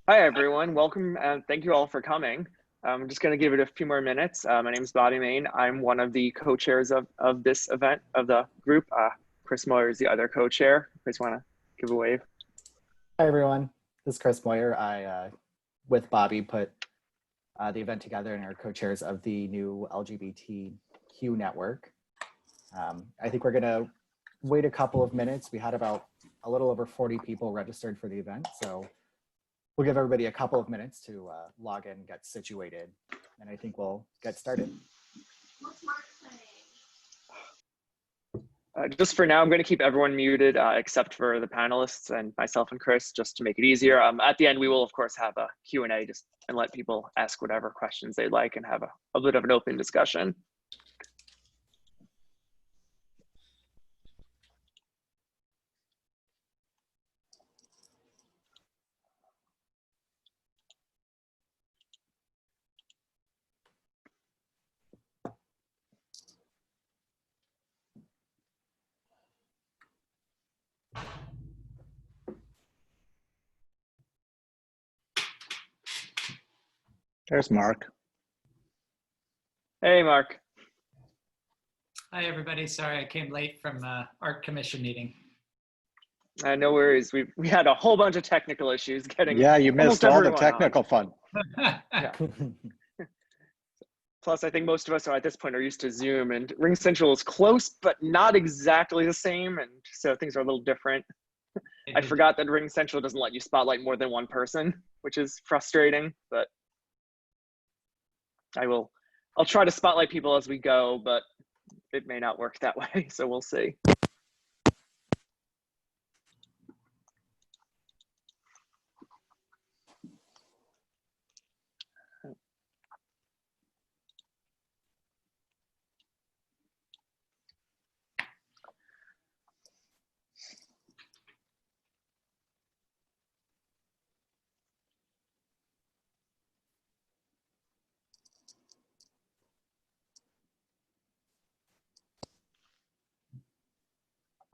Hi, everyone. Welcome and thank you all for coming. I'm just going to give it a few more minutes. My name is Bobby Main. I'm one of the co-chairs of this event, of the group. Chris Moyer is the other co-chair. Chris, want to give a wave? Hi, everyone. This is Chris Moyer. I, with Bobby, put the event together and are co-chairs of the new LGBTQ network. I think we're going to wait a couple of minutes. We had about a little over 40 people registered for the event, so we'll give everybody a couple of minutes to log in, get situated, and I think we'll get started. Just for now, I'm going to keep everyone muted except for the panelists and myself and Chris, just to make it easier. At the end, we will, of course, have a Q&A and let people ask whatever questions they'd like and have a bit of an open discussion. There's Mark. Hey, Mark. Hi, everybody. Sorry, I came late from art commission meeting. No worries. We had a whole bunch of technical issues getting. Yeah, you missed all the technical fun. Yeah. Plus, I think most of us are at this point are used to Zoom, and Ring Central is close, but not exactly the same, and so things are a little different. I forgot that Ring Central doesn't let you spotlight more than one person, which is frustrating, but I'll try to spotlight people as we go, but it may not work that way, so we'll see.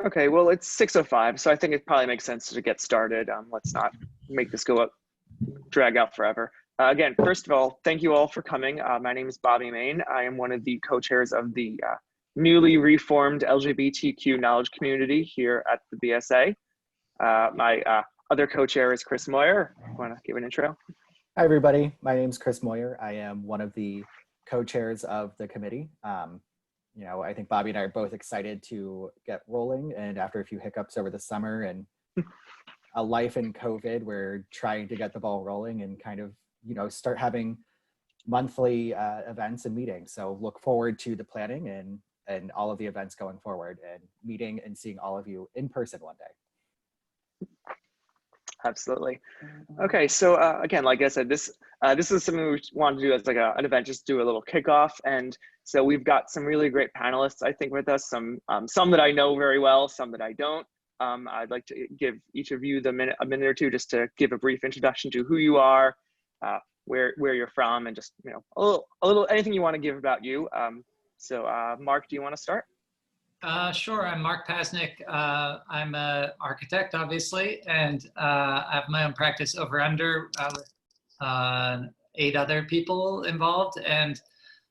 Okay, well, it's 6:05, so I think it probably makes sense to get started. Let's not make this drag out forever. Again, first of all, thank you all for coming. My name is Bobby Main. I am one of the co-chairs of the newly reformed LGBTQ knowledge community here at the BSA. My other co-chair is Chris Moyer. Want to give an intro? Hi, everybody. My name is Chris Moyer. I am one of the co-chairs of the committee. You know, I think Bobby and I are both excited to get rolling, and after a few hiccups over the summer and a life in COVID, we're trying to get the ball rolling and kind of, you know, start having monthly events and meetings. So look forward to the planning and all of the events going forward, and meeting and seeing all of you in person one day. Absolutely. Okay, so again, like I said, this is something we wanted to do as like an event, just do a little kickoff. And so we've got some really great panelists, I think, with us. Some that I know very well, some that I don't. I'd like to give each of you a minute or two just to give a brief introduction to who you are, where you're from, and just, you know, a little anything you want to give about you. So Mark, do you want to start? Sure, I'm Mark Pasnick. I'm an architect, obviously, and I have my own practice over under with 8 other people involved, and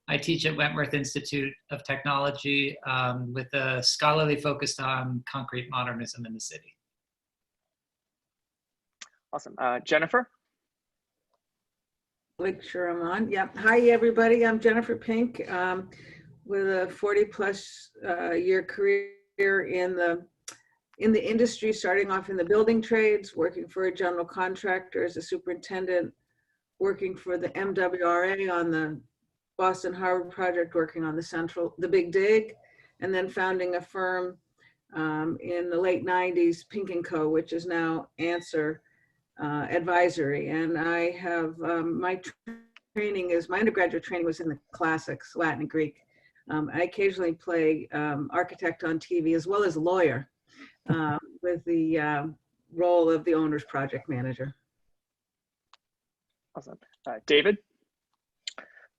I teach at Wentworth Institute of Technology with a scholarly focus on concrete modernism in the city. Awesome. Jennifer? Make sure I'm on. Yeah. Hi, everybody. I'm Jennifer Pink. With a 40-plus year career in the industry, starting off in the building trades, working for a general contractor as a superintendent, working for the MWRA on the Boston Harbor project, working on the Big Dig, and then founding a firm in the late 90s, Pink & Co., which is now Answer Advisory. And I have my undergraduate training was in the classics, Latin and Greek. I occasionally play architect on TV as well as lawyer with the role of the owner's project manager. Awesome. David?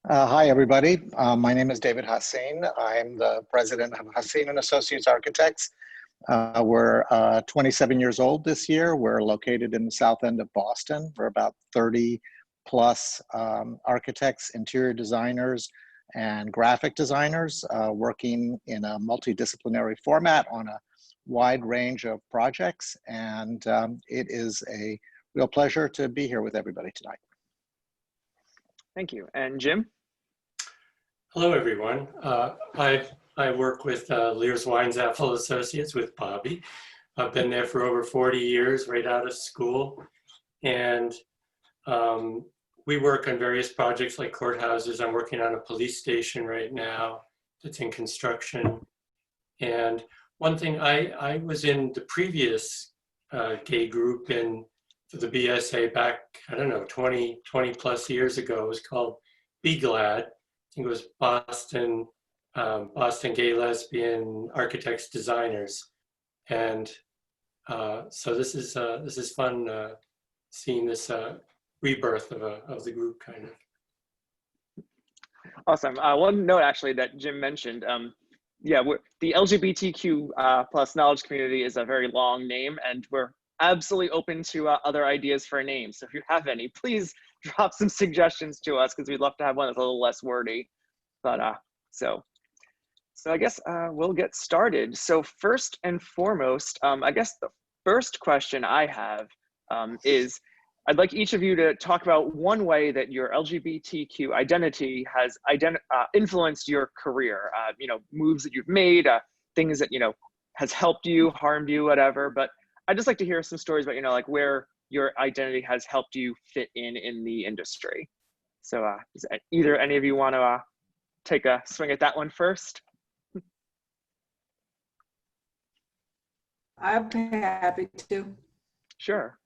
Hi, everybody. My name is David Hassin. I'm the president of Hassin & Associates Architects. We're 27 years old this year. We're located in the south end of Boston. We're about 30 plus architects, interior designers, and graphic designers working in a multidisciplinary format on a wide range of projects. And it is a real pleasure to be here with everybody tonight. Thank you. And Jim? Hello, everyone. I work with Lears Weinzapfel Associates with Bobby. I've been there for over 40 years, right out of school. And we work on various projects like courthouses. I'm working on a police station right now that's in construction. And one thing, I was in the previous gay group for the BSA back, I don't know, 20 plus years ago. It was called Be Glad. I think it was Boston Gay Lesbian Architects Designers. And so this is fun seeing this rebirth of the group, kind of. Awesome. One note actually that Jim mentioned, yeah, the LGBTQ plus knowledge community is a very long name, and we're absolutely open to other ideas for names. So if you have any, please drop some suggestions to us, because we'd love to have one that's a little less wordy. But so I guess we'll get started. So first and foremost, I guess the first question I have is, I'd like each of you to talk about one way that your LGBTQ identity has influenced your career. You know, moves that you've made, things that, you know, has helped you, harmed you, whatever. But I'd just like to hear some stories about, you know, like where your identity has helped you fit in the industry. So does either any of you want to take a swing at that one first? I'm happy to. Sure.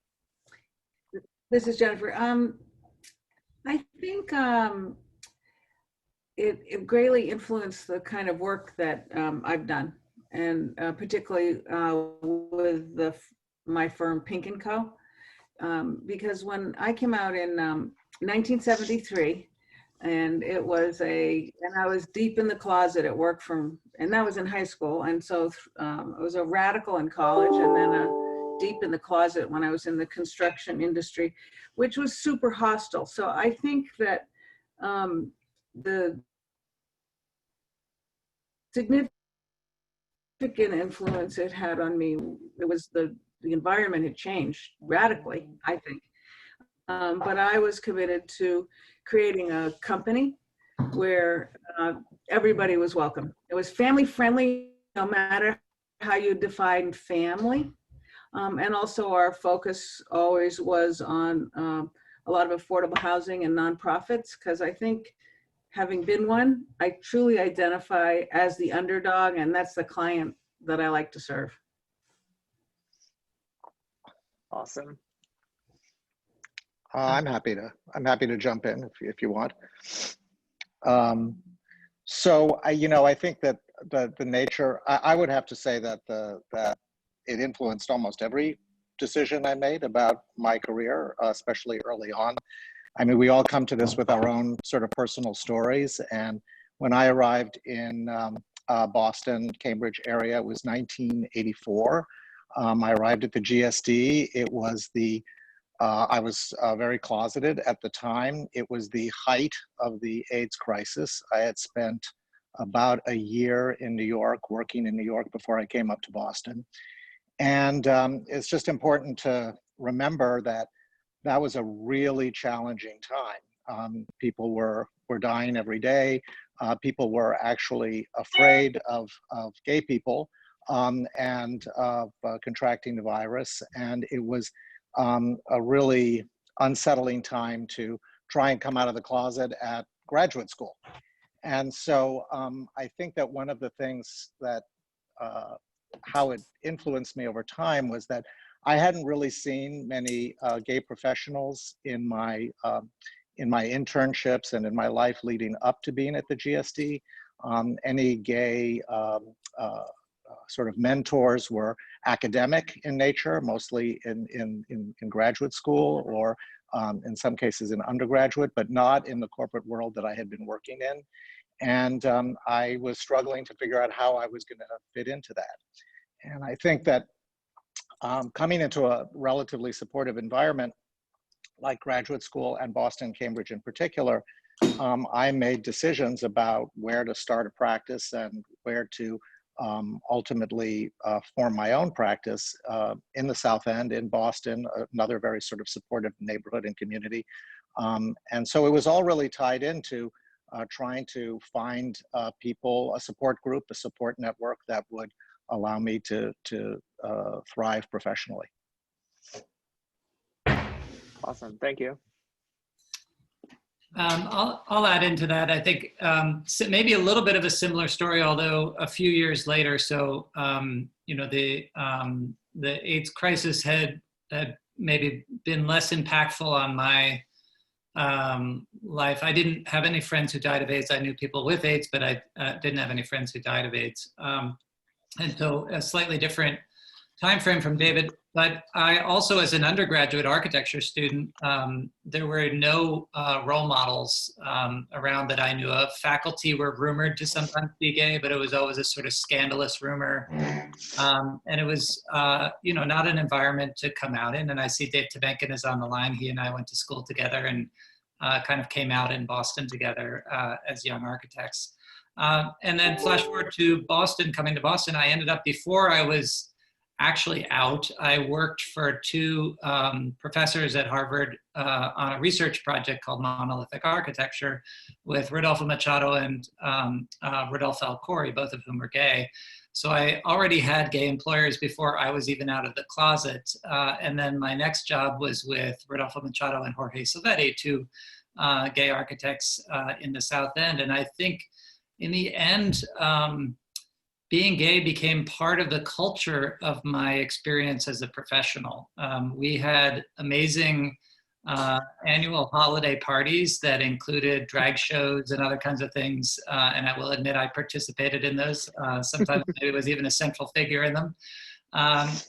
This is Jennifer. I think it greatly influenced the kind of work that I've done, and particularly with my firm Pink & Co. Because when I came out in 1973, and I was deep in the closet at work and that was in high school. And so I was a radical in college, and then deep in the closet when I was in the construction industry, which was super hostile. So I think that the significant influence it had on me, it was the environment had changed radically, I think. But I was committed to creating a company where everybody was welcome. It was family friendly, no matter how you define family. And also our focus always was on a lot of affordable housing and nonprofits, because I think, having been one, I truly identify as the underdog, and that's the client that I like to serve. Awesome. I'm happy to jump in if you want. So I think that the nature, I would have to say that that it influenced almost every decision I made about my career, especially early on. I mean, we all come to this with our own sort of personal stories. And when I arrived in Boston, Cambridge area, it was 1984. I arrived at the GSD. It was I was very closeted at the time. It was the height of the AIDS crisis. I had spent about a year in New York, working in New York before I came up to Boston. And it's just important to remember that that was a really challenging time. People were dying every day. People were actually afraid of gay people and of contracting the virus. And it was a really unsettling time to try and come out of the closet at graduate school. And so I think that one of the things that how it influenced me over time was that I hadn't really seen many gay professionals in my internships and in my life leading up to being at the GSD. Any gay sort of mentors were academic in nature, mostly in graduate school, or in some cases in undergraduate, but not in the corporate world that I had been working in. And I was struggling to figure out how I was going to fit into that. And I think that coming into a relatively supportive environment like graduate school and Boston, Cambridge in particular, I made decisions about where to start a practice and where to ultimately form my own practice in the South End, in Boston, another very sort of supportive neighborhood and community. And so it was all really tied into trying to find people, a support group, a support network that would allow me to thrive professionally. Awesome, thank you. I'll add into that. I think so maybe a little bit of a similar story, although a few years later. So you know, the AIDS crisis had maybe been less impactful on my life. I didn't have any friends who died of AIDS. I knew people with AIDS, but I didn't have any friends who died of AIDS. And so a slightly different time frame from David. But I also, as an undergraduate architecture student, there were no role models around that I knew of. Faculty were rumored to sometimes be gay, but it was always a sort of scandalous rumor. And it was, you know, not an environment to come out in. And I see Dave Tabenkin is on the line. He and I went to school together and kind of came out in Boston together as young architects. And then flash forward to Boston, coming to Boston, I ended up, before I was actually out, I worked for two professors at Harvard on a research project called Monolithic Architecture with Rodolfo Machado and Rodolfo Alcori, both of whom were gay. So I already had gay employers before I was even out of the closet. And then my next job was with Rodolfo Machado and Jorge Silvetti, two gay architects in the South End. And I think in the end, being gay became part of the culture of my experience as a professional. We had amazing annual holiday parties that included drag shows and other kinds of things. And I will admit I participated in those. Sometimes maybe was even a central figure in them.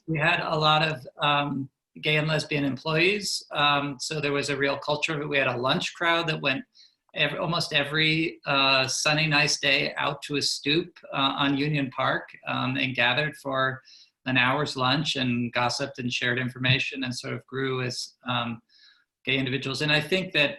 We had a lot of gay and lesbian employees. So there was a real culture. We had a lunch crowd that went almost every sunny, nice day out to a stoop on Union Park and gathered for an hour's lunch and gossiped and shared information and sort of grew as gay individuals. And I think that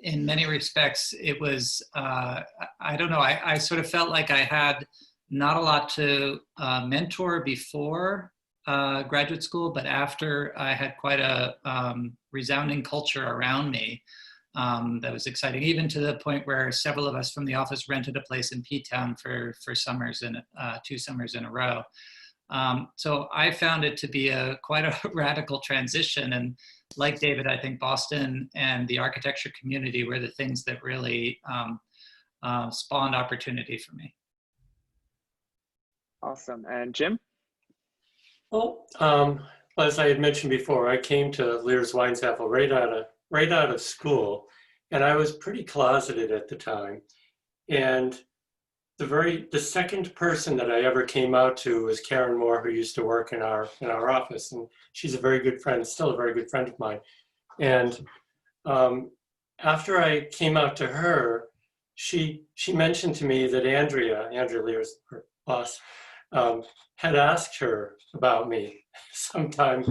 in many respects, it was, I don't know, I sort of felt like I had not a lot to mentor before graduate school, but after I had quite a resounding culture around me. That was exciting, even to the point where several of us from the office rented a place in P-Town for summers and 2 summers in a row. So I found it to be quite a radical transition. And like David, I think Boston and the architecture community were the things that really spawned opportunity for me. Awesome. And Jim? Well, as I had mentioned before, I came to Lears Weinzapfel right out of school, and I was pretty closeted at the time. And the second person that I ever came out to was Karen Moore, who used to work in our office, and she's a very good friend, still a very good friend of mine. And after I came out to her, she mentioned to me that Andrea Lears, her boss, had asked her about me sometime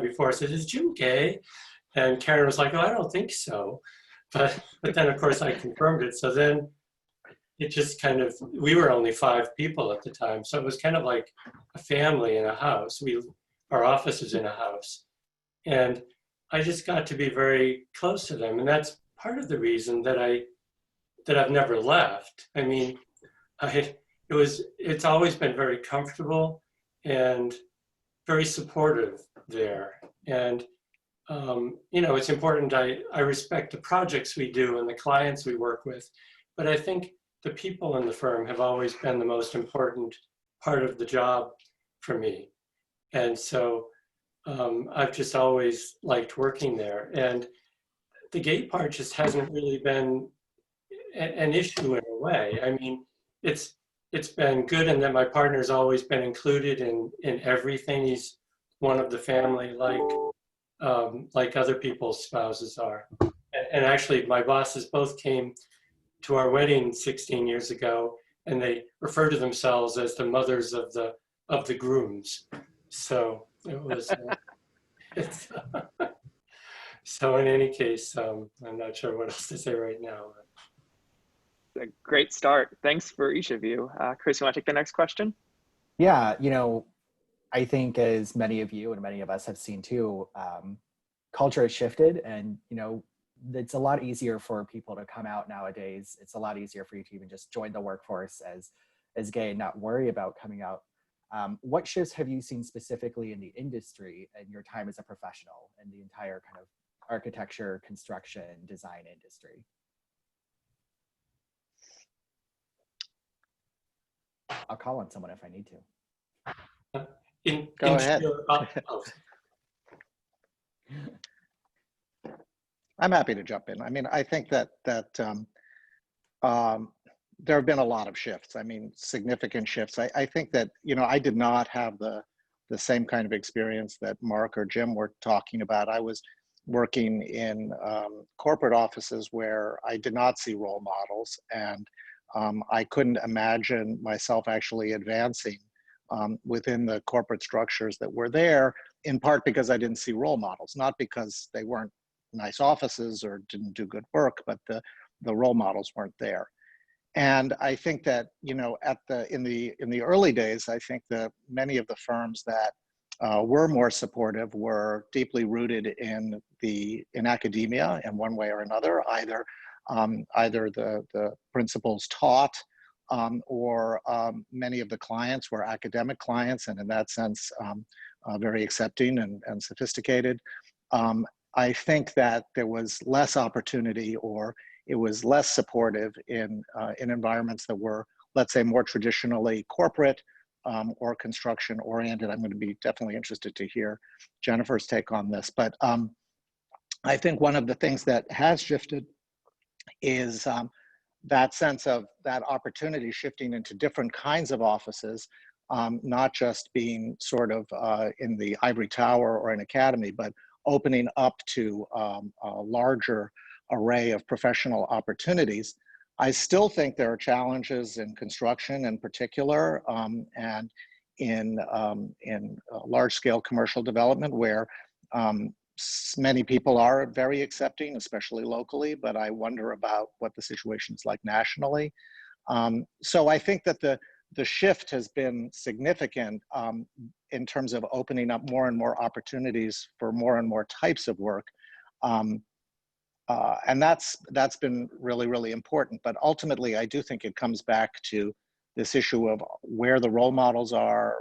before. I said, "Is Jim gay?" And Karen was like, "Oh, I don't think so." But then, of course, I confirmed it. So then it just kind of, we were only 5 people at the time. So it was kind of like a family in a house. Our office was in a house. And I just got to be very close to them. And that's part of the reason that I've never left. I mean, it's always been very comfortable and very supportive there. And you know, it's important. I respect the projects we do and the clients we work with, but I think the people in the firm have always been the most important part of the job for me. And so I've just always liked working there. And the gay part just hasn't really been an issue in a way. I mean, it's been good in that my partner's always been included in everything. He's one of the family, like other people's spouses are. And actually, my bosses both came to our wedding 16 years ago, and they refer to themselves as the mothers of of the grooms. So it was, it's, so in any case, I'm not sure what else to say right now. A great start. Thanks for each of you. Chris, you want to take the next question? Yeah, I think as many of you and many of us have seen too, culture has shifted, and it's a lot easier for people to come out nowadays. It's a lot easier for you to even just join the workforce as gay and not worry about coming out. What shifts have you seen specifically in the industry and your time as a professional in the entire kind of architecture, construction, design industry? I'll call on someone if I need to. Go ahead. I'm happy to jump in. I mean, I think that there have been a lot of shifts. I mean, significant shifts. I think that, I did not have the same kind of experience that Mark or Jim were talking about. I was working in corporate offices where I did not see role models, and I couldn't imagine myself actually advancing within the corporate structures that were there, in part because I didn't see role models, not because they weren't nice offices or didn't do good work, but the role models weren't there. And I think that, in the early days, I think that many of the firms that were more supportive were deeply rooted in academia in one way or another, either the principals taught, or many of the clients were academic clients, and in that sense, very accepting and sophisticated. I think that there was less opportunity, or it was less supportive in environments that were, let's say, more traditionally corporate or construction oriented. I'm going to be definitely interested to hear Jennifer's take on this. But I think one of the things that has shifted is that sense of that opportunity shifting into different kinds of offices, not just being sort of in the ivory tower or an academy, but opening up to a larger array of professional opportunities. I still think there are challenges in construction in particular, and in large-scale commercial development where many people are very accepting, especially locally, but I wonder about what the situation is like nationally. So I think that the shift has been significant in terms of opening up more and more opportunities for more and more types of work. And that's been really, really important. But ultimately, I do think it comes back to this issue of where the role models are,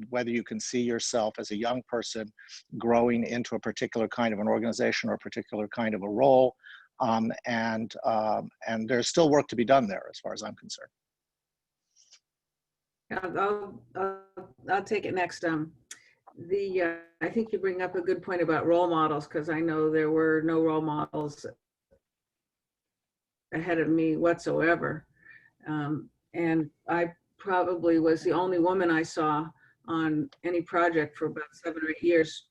whether you can see yourself as a young person growing into a particular kind of an organization or a particular kind of a role. And there's still work to be done there as far as I'm concerned. I'll take it next. I think you bring up a good point about role models, because I know there were no role models ahead of me whatsoever. And I probably was the only woman I saw on any project for about 7 or 8 years,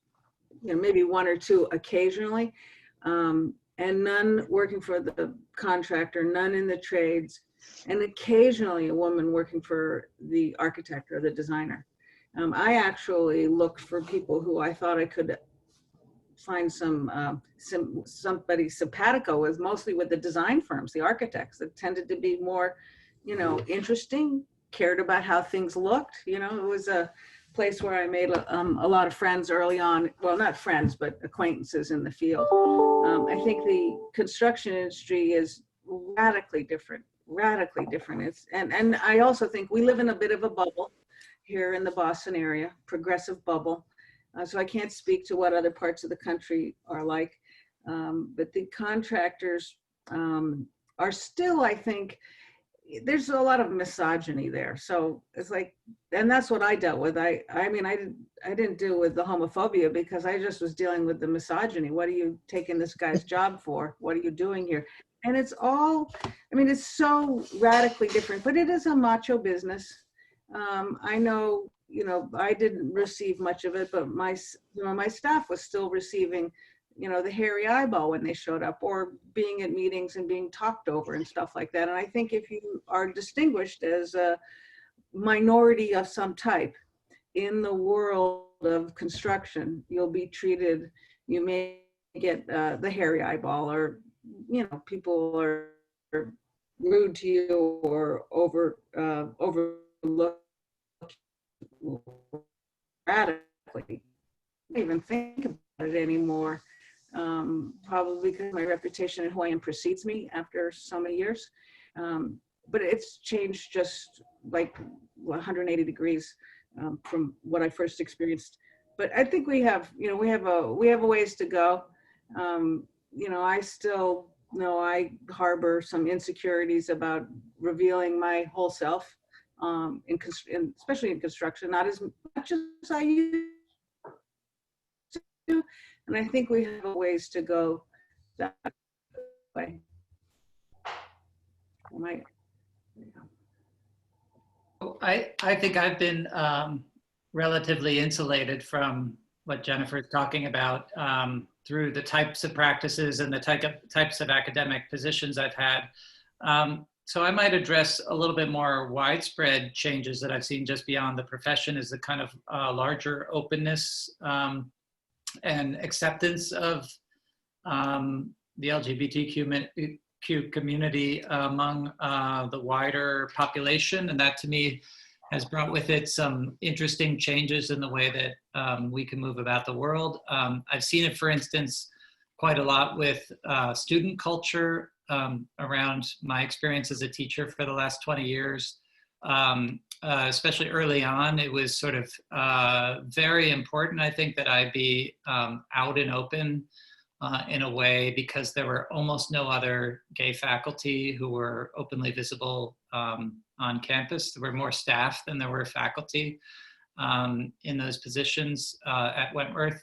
maybe 1 or 2 occasionally, and none working for the contractor, none in the trades, and occasionally a woman working for the architect or the designer. I actually looked for people who I thought I could find somebody simpatico with, mostly with the design firms, the architects that tended to be more, interesting, cared about how things looked. It was a place where I made a lot of friends early on. Well, not friends, but acquaintances in the field. I think the construction industry is radically different. And I also think we live in a bit of a bubble here in the Boston area, progressive bubble. So I can't speak to what other parts of the country are like, but the contractors are still, I think, there's a lot of misogyny there. So it's like, and that's what I dealt with. I mean, I didn't deal with the homophobia because I just was dealing with the misogyny. What are you taking this guy's job for? What are you doing here? And it's all, I mean, it's so radically different, but it is a macho business. I know, I didn't receive much of it, but my staff was still receiving, the hairy eyeball when they showed up, or being at meetings and being talked over and stuff like that. And I think if you are distinguished as a minority of some type, in the world of construction, you'll be treated, you may get the hairy eyeball, or, you know, people are rude to you or overlook radically. I don't even think about it anymore. Probably because my reputation and who I am precedes me after so many years. But it's changed just like 180 degrees from what I first experienced. But I think we have, you know, we have a ways to go. You know, I still know I harbor some insecurities about revealing my whole self, especially in construction, not as much as I used to. And I think we have a ways to go that way. I think I've been relatively insulated from what Jennifer is talking about through the types of practices and the types of academic positions I've had. So I might address a little bit more widespread changes that I've seen just beyond the profession, is the kind of larger openness and acceptance of the LGBTQ community among the wider population. And that to me has brought with it some interesting changes in the way that we can move about the world. I've seen it, for instance, quite a lot with student culture around my experience as a teacher for the last 20 years. Especially early on, it was sort of very important, I think, that I be out and open in a way, because there were almost no other gay faculty who were openly visible on campus. There were more staff than there were faculty in those positions at Wentworth.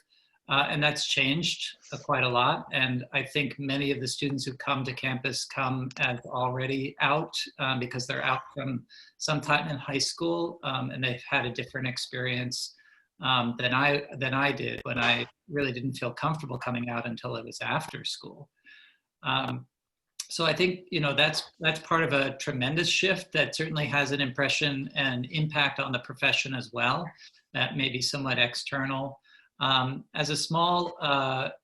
And that's changed quite a lot. And I think many of the students who come to campus come as already out because they're out from some time in high school and they've had a different experience than I did, when I really didn't feel comfortable coming out until it was after school. So I think, you know, that's part of a tremendous shift that certainly has an impression and impact on the profession as well, that may be somewhat external. As a small,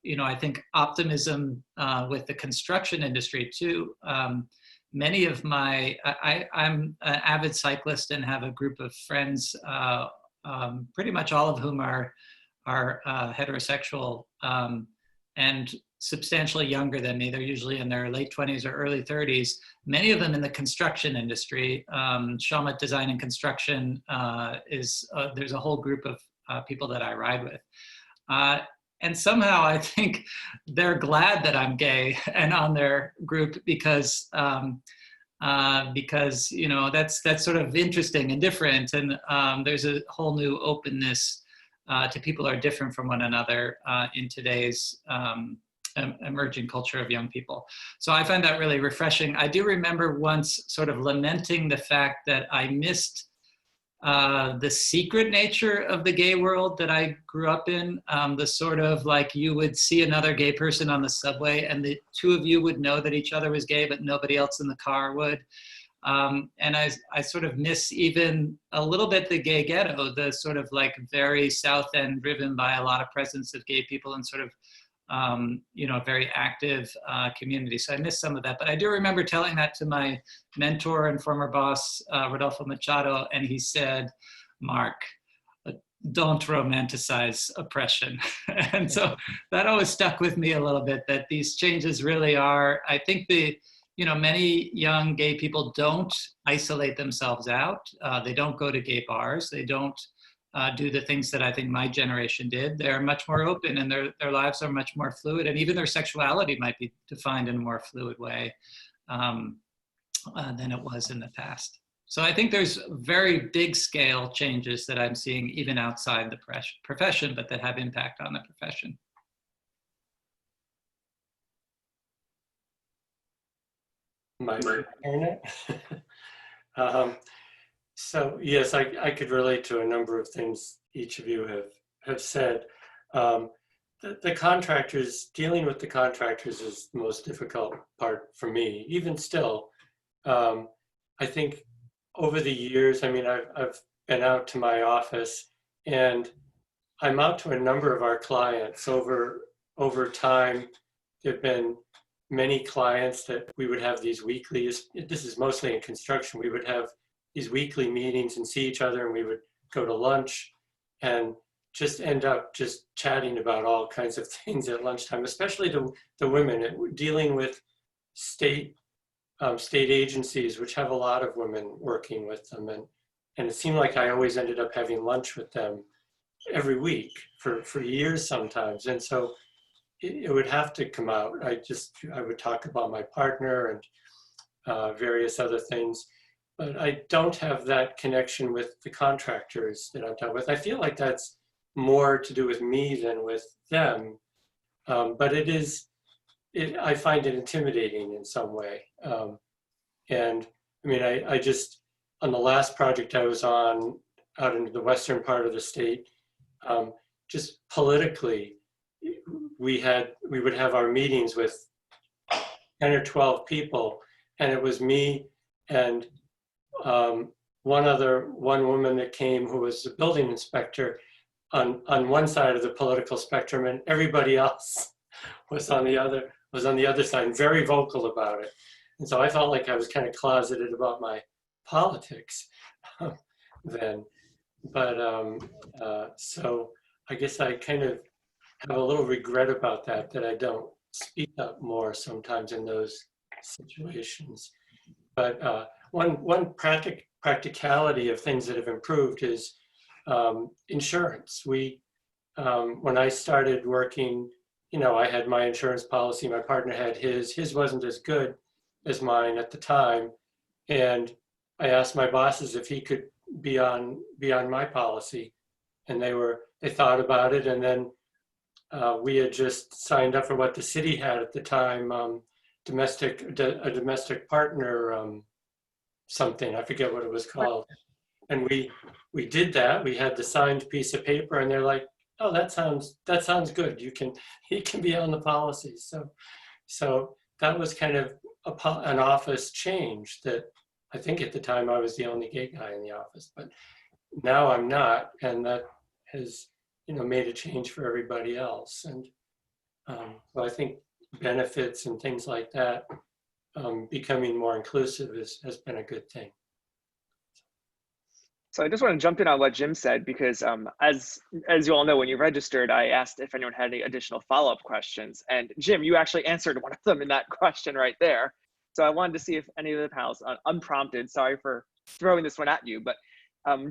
you know, I think optimism with the construction industry too. Many of I'm an avid cyclist and have a group of friends, pretty much all of whom are heterosexual and substantially younger than me. They're usually in their late 20s or early 30s. Many of them in the construction industry. Shawmut Design and Construction there's a whole group of people that I ride with. And somehow I think they're glad that I'm gay and on their group, because you know, that's sort of interesting and different. And there's a whole new openness to people who are different from one another in today's emerging culture of young people. So I find that really refreshing. I do remember once sort of lamenting the fact that I missed the secret nature of the gay world that I grew up in, the sort of like you would see another gay person on the subway and the two of you would know that each other was gay, but nobody else in the car would. And I sort of miss even a little bit the gay ghetto, the sort of like very South End driven by a lot of presence of gay people and sort of, you know, very active community. So I miss some of that, but I do remember telling that to my mentor and former boss, Rodolfo Machado, and he said, "Mark, don't romanticize oppression." And so that always stuck with me a little bit, that these changes really are, I think you know, many young gay people don't isolate themselves out. They don't go to gay bars. They don't do the things that I think my generation did. They're much more open and their lives are much more fluid, and even their sexuality might be defined in a more fluid way than it was in the past. So I think there's very big scale changes that I'm seeing even outside the profession, but that have impact on the profession. My turn. So yes, I could relate to a number of things each of you have said. The contractors, dealing with the contractors is the most difficult part for me. Even still, I think over the years, I mean, I've been out to my office And I'm out to a number of our clients over time. There've been many clients that we would have these weekly, this is mostly in construction, we would have these weekly meetings and see each other, and we would go to lunch and just end up just chatting about all kinds of things at lunchtime, especially the women dealing with state agencies, which have a lot of women working with them. And it seemed like I always ended up having lunch with them every week for years sometimes. And so it would have to come out. I would talk about my partner and various other things, but I don't have that connection with the contractors that I've dealt with. I feel like that's more to do with me than with them. But I find it intimidating in some way. And I mean, I just, on the last project I was on out in the western part of the state, just politically, we would have our meetings with 10 or 12 people, and it was me and one woman that came who was a building inspector on one side of the political spectrum, and everybody else was on the other side, and very vocal about it. And so I felt like I was kind of closeted about my politics then. But so I guess I kind of have a little regret about that I don't speak up more sometimes in those situations. But one practicality of things that have improved is insurance. When I started working, I had my insurance policy, my partner had his wasn't as good as mine at the time. And I asked my bosses if he could be on my policy, and they thought about it. And then we had just signed up for what the city had at the time, a domestic partner, something, I forget what it was called. And we did that. We had the signed piece of paper, and they're like, "Oh, that sounds good. He can be on the policy." So that was kind of an office change that I think at the time I was the only gay guy in the office, but now I'm not, and that has made a change for everybody else. And so I think benefits and things like that, becoming more inclusive has been a good thing. So I just want to jump in on what Jim said, because as you all know, when you registered, I asked if anyone had any additional follow-up questions. And Jim, you actually answered one of them in that question right there. So I wanted to see if any of the panels, unprompted, sorry for throwing this one at you, but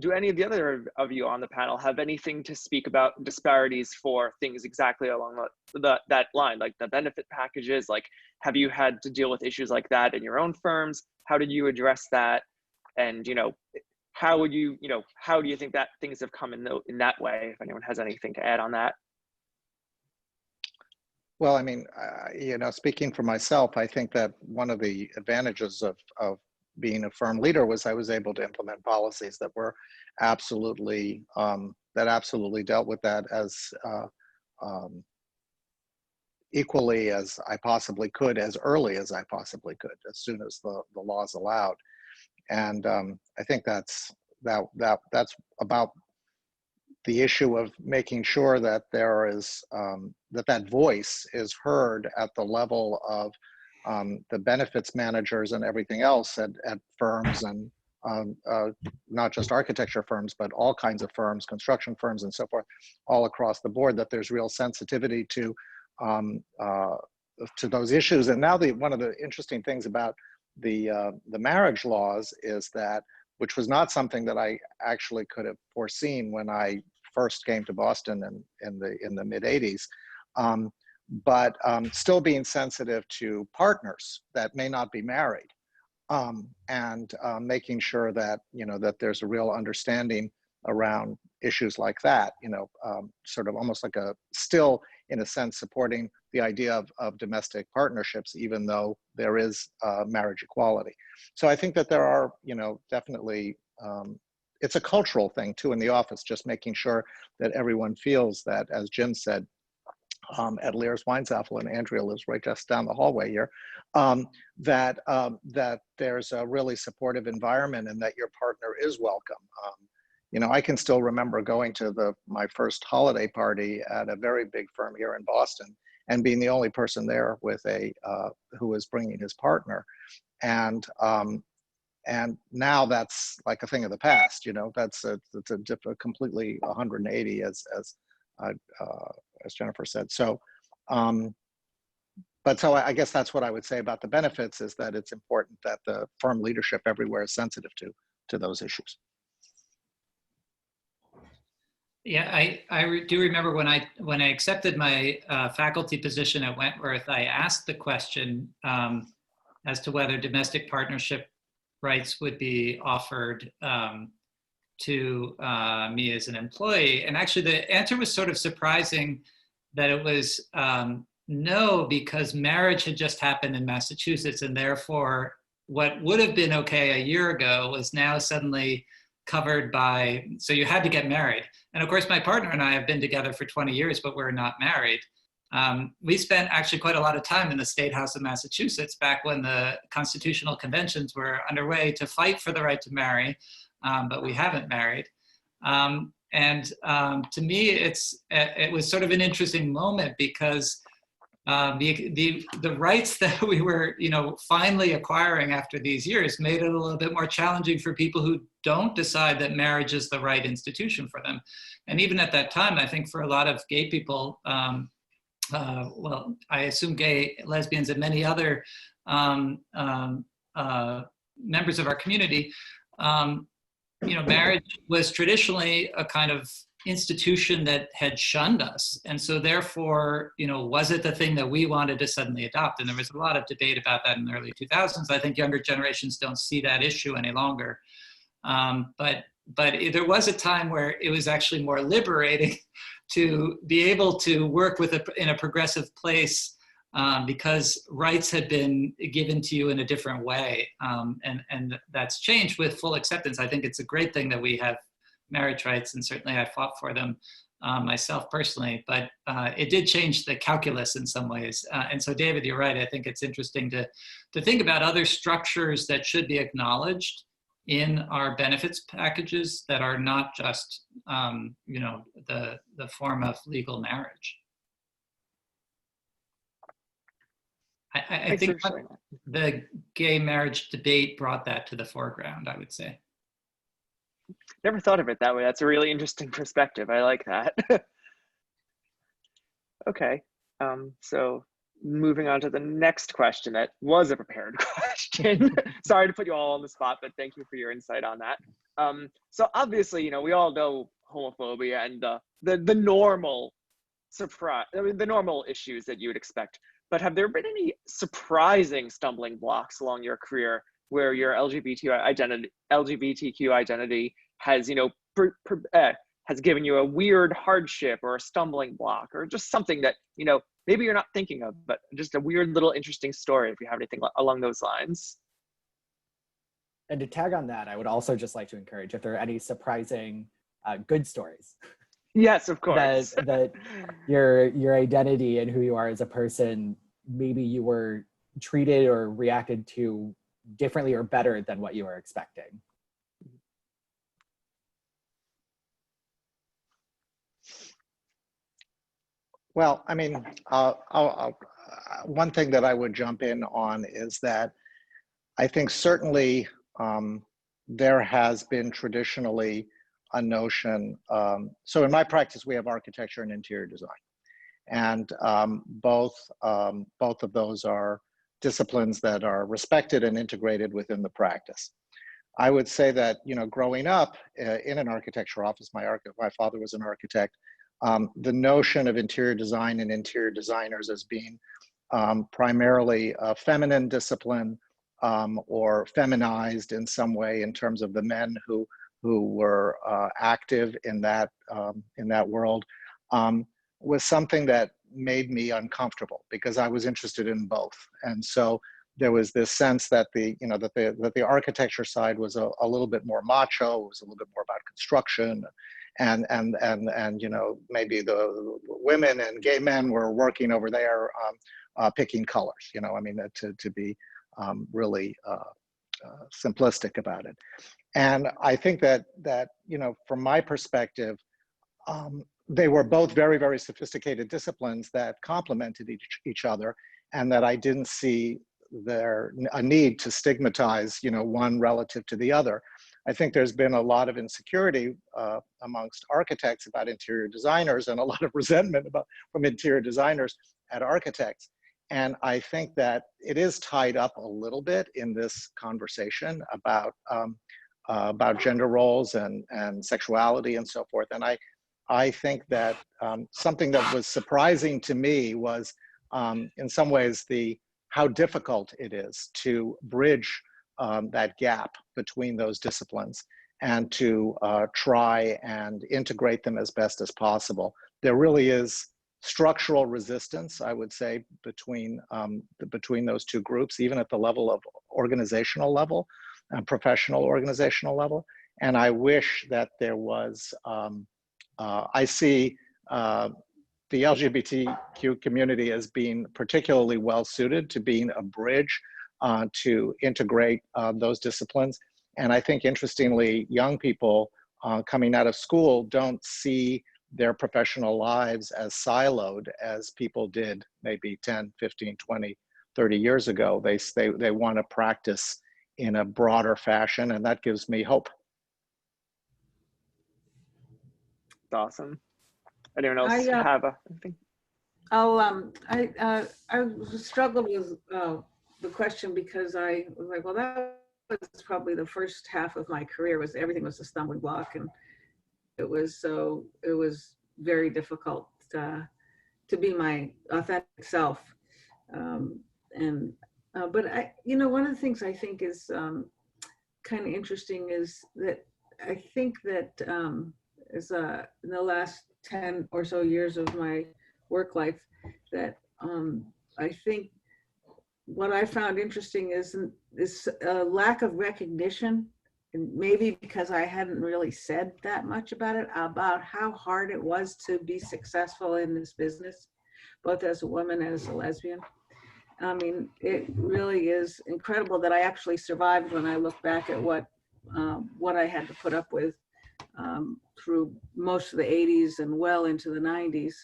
do any of the other of you on the panel have anything to speak about disparities for things exactly along that line, like the benefit packages? Like, have you had to deal with issues like that in your own firms? How did you address that? And how do you think that things have come in that way? If anyone has anything to add on that. Well, I mean, speaking for myself, I think that one of the advantages of being a firm leader was I was able to implement policies that were absolutely dealt with that as equally as I possibly could, as early as I possibly could, as soon as the laws allowed. And I think that's about the issue of making sure that there is that voice is heard at the level of the benefits managers and everything else at firms, and not just architecture firms, but all kinds of firms, construction firms and so forth, all across the board, that there's real sensitivity to those issues. And now one of the interesting things about the marriage laws is that, which was not something that I actually could have foreseen when I first came to Boston in the mid 80s, but still being sensitive to partners that may not be married, and making sure that that there's a real understanding around issues like that. Sort of almost like still in a sense supporting the idea of domestic partnerships, even though there is marriage equality. So I think that there are definitely. It's a cultural thing too in the office, just making sure that everyone feels that, as Jim said, at Lears Weinzapfel, and Andrea lives right just down the hallway here, that there's a really supportive environment and that your partner is welcome. You know, I can still remember going to my first holiday party at a very big firm here in Boston and being the only person there with who was bringing his partner. And now that's like a thing of the past, you know, it's a completely 180 as Jennifer said. So, but so I guess that's what I would say about the benefits, is that it's important that the firm leadership everywhere is sensitive to those issues. Yeah, I do remember when I accepted my faculty position at Wentworth, I asked the question as to whether domestic partnership rights would be offered to me as an employee. And actually the answer was sort of surprising, that it was no, because marriage had just happened in Massachusetts, and therefore what would have been okay a year ago was now suddenly covered by, so you had to get married. And of course, my partner and I have been together for 20 years, but we're not married. We spent actually quite a lot of time in the State House of Massachusetts back when the constitutional conventions were underway to fight for the right to marry, but we haven't married. To me, it was sort of an interesting moment, because the rights that we were, finally acquiring after these years made it a little bit more challenging for people who don't decide that marriage is the right institution for them. And even at that time, I think for a lot of gay people, well, I assume gay, lesbians, and many other members of our community, marriage was traditionally a kind of institution that had shunned us. And so therefore, was it the thing that we wanted to suddenly adopt? And there was a lot of debate about that in the early 2000s. I think younger generations don't see that issue any longer. But there was a time where it was actually more liberating to be able to work in a progressive place, because rights had been given to you in a different way. And that's changed with full acceptance. I think it's a great thing that we have marriage rights, and certainly I fought for them myself personally, but it did change the calculus in some ways. And so David, you're right. I think it's interesting to think about other structures that should be acknowledged in our benefits packages that are not just, the form of legal marriage. I think the gay marriage debate brought that to the foreground, I would say. Never thought of it that way. That's a really interesting perspective. I like that. Okay, so moving on to the next question that was a prepared question. Sorry to put you all on the spot, but thank you for your insight on that. So obviously, we all know homophobia and the normal the normal issues that you would expect. But have there been any surprising stumbling blocks along your career where your LGBTQ identity has, has given you a weird hardship or a stumbling block, or just something that, maybe you're not thinking of, but just a weird little interesting story, if you have anything along those lines? And to tag on that, I would also just like to encourage if there are any surprising good stories. Yes, of course. that your identity and who you are as a person, maybe you were treated or reacted to differently or better than what you were expecting. Well, I mean, one thing that I would jump in on is that I think certainly there has been traditionally a notion. So in my practice, we have architecture and interior design, and both of those are disciplines that are respected and integrated within the practice. I would say that, growing up in an architecture office, my father was an architect. The notion of interior design and interior designers as being primarily a feminine discipline, or feminized in some way in terms of the men who were active in that world, was something that made me uncomfortable, because I was interested in both. And so there was this sense that the architecture side was a little bit more macho, it was a little bit more about construction, and maybe the women and gay men were working over there picking colors, to be really simplistic about it. And I think that from my perspective, they were both very, very sophisticated disciplines that complemented each other, and that I didn't see a need to stigmatize, one relative to the other. I think there's been a lot of insecurity amongst architects about interior designers, and a lot of resentment from interior designers at architects. And I think that it is tied up a little bit in this conversation about gender roles and sexuality and so forth. And I think that something that was surprising to me was, in some ways, how difficult it is to bridge that gap between those disciplines and to try and integrate them as best as possible. There really is structural resistance, I would say, between those two groups, even at the level of organizational level and professional organizational level. And I wish that there was, I see the LGBTQ community as being particularly well suited to being a bridge to integrate those disciplines. And I think, interestingly, young people coming out of school don't see their professional lives as siloed as people did maybe 10, 15, 20, 30 years ago. They want to practice in a broader fashion, and that gives me hope. Awesome. Anyone else have anything? I struggled with the question because I was like, well, that was probably the first half of my career, was everything was a stumbling block, and it was very difficult to be my authentic self. But one of the things I think is kind of interesting is that I think that in the last 10 or so years of my work life, that I think what I found interesting is a lack of recognition, and maybe because I hadn't really said that much about it, about how hard it was to be successful in this business, both as a woman and as a lesbian. I mean, it really is incredible that I actually survived when I look back at what I had to put up with through most of the 80s and well into the 90s,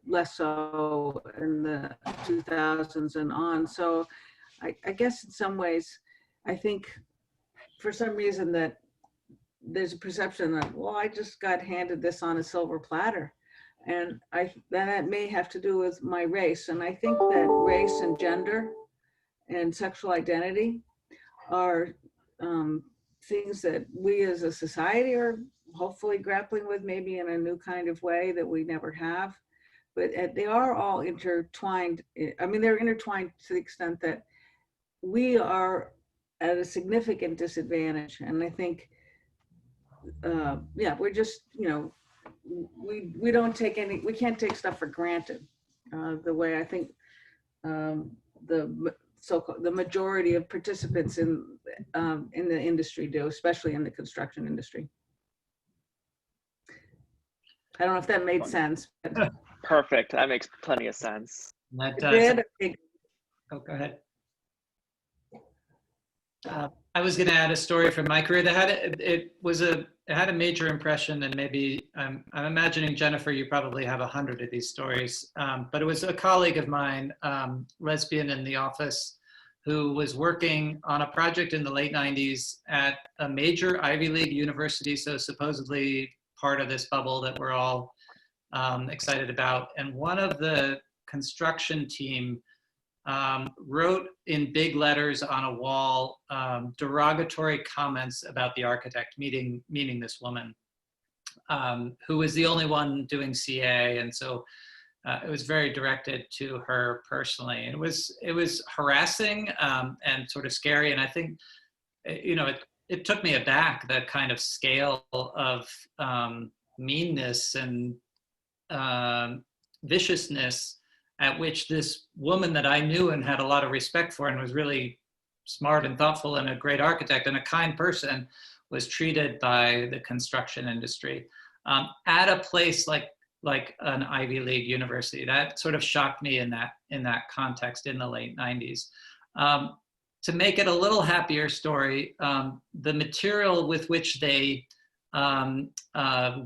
less so in the 2000s and on. So I guess in some ways, I think for some reason that there's a perception that, well, I just got handed this on a silver platter. And that may have to do with my race. And I think that race and gender and sexual identity are things that we as a society are hopefully grappling with, maybe in a new kind of way that we never have. But they are all intertwined. I mean, they're intertwined to the extent that we are at a significant disadvantage. And I think, we're just, we don't take we can't take stuff for granted the way I think the majority of participants in the industry do, especially in the construction industry. I don't know if that made sense. But Perfect. That makes plenty of sense. That does. Oh, go ahead. I was going to add a story from my career that had a major impression, and maybe I'm imagining, Jennifer, you probably have 100 of these stories, but it was a colleague of mine, lesbian in the office, who was working on a project in the late 90s at a major Ivy League university, so supposedly part of this bubble that we're all excited about. And one of the construction team wrote in big letters on a wall derogatory comments about the architect, meaning this woman, who was the only one doing CA, and so it was very directed to her personally. And it was harassing and sort of scary. And I think, it took me aback, that kind of scale of meanness and viciousness at which this woman that I knew and had a lot of respect for and was really smart and thoughtful and a great architect and a kind person was treated by the construction industry at a place like an Ivy League university. That sort of shocked me in that context in the late 90s. to make it a little happier story, the material with which they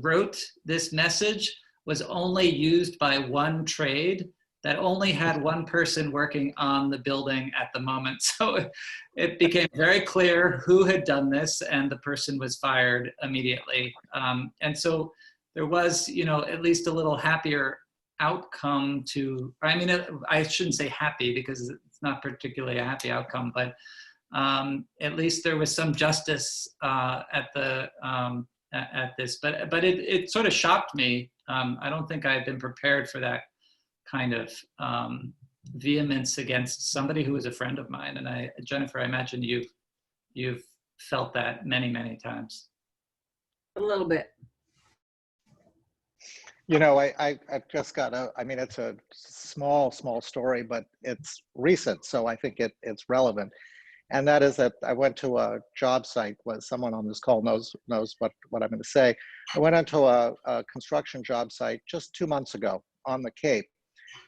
wrote this message was only used by one trade that only had one person working on the building at the moment. So it became very clear who had done this, and the person was fired immediately. And so there was, you know, at least a little happier outcome to, I mean, I shouldn't say happy because it's not particularly a happy outcome, but at least there was some justice at this. But it sort of shocked me. I don't think I had been prepared for that kind of vehemence against somebody who was a friend of mine. And Jennifer, I imagine you've felt that many, many times. A little bit. You know, I've just got I mean, it's a small story, but it's recent, so I think it's relevant. And that is that I went to a job site. Was someone on this call knows what I'm going to say. I went onto a construction job site just 2 months ago on the Cape.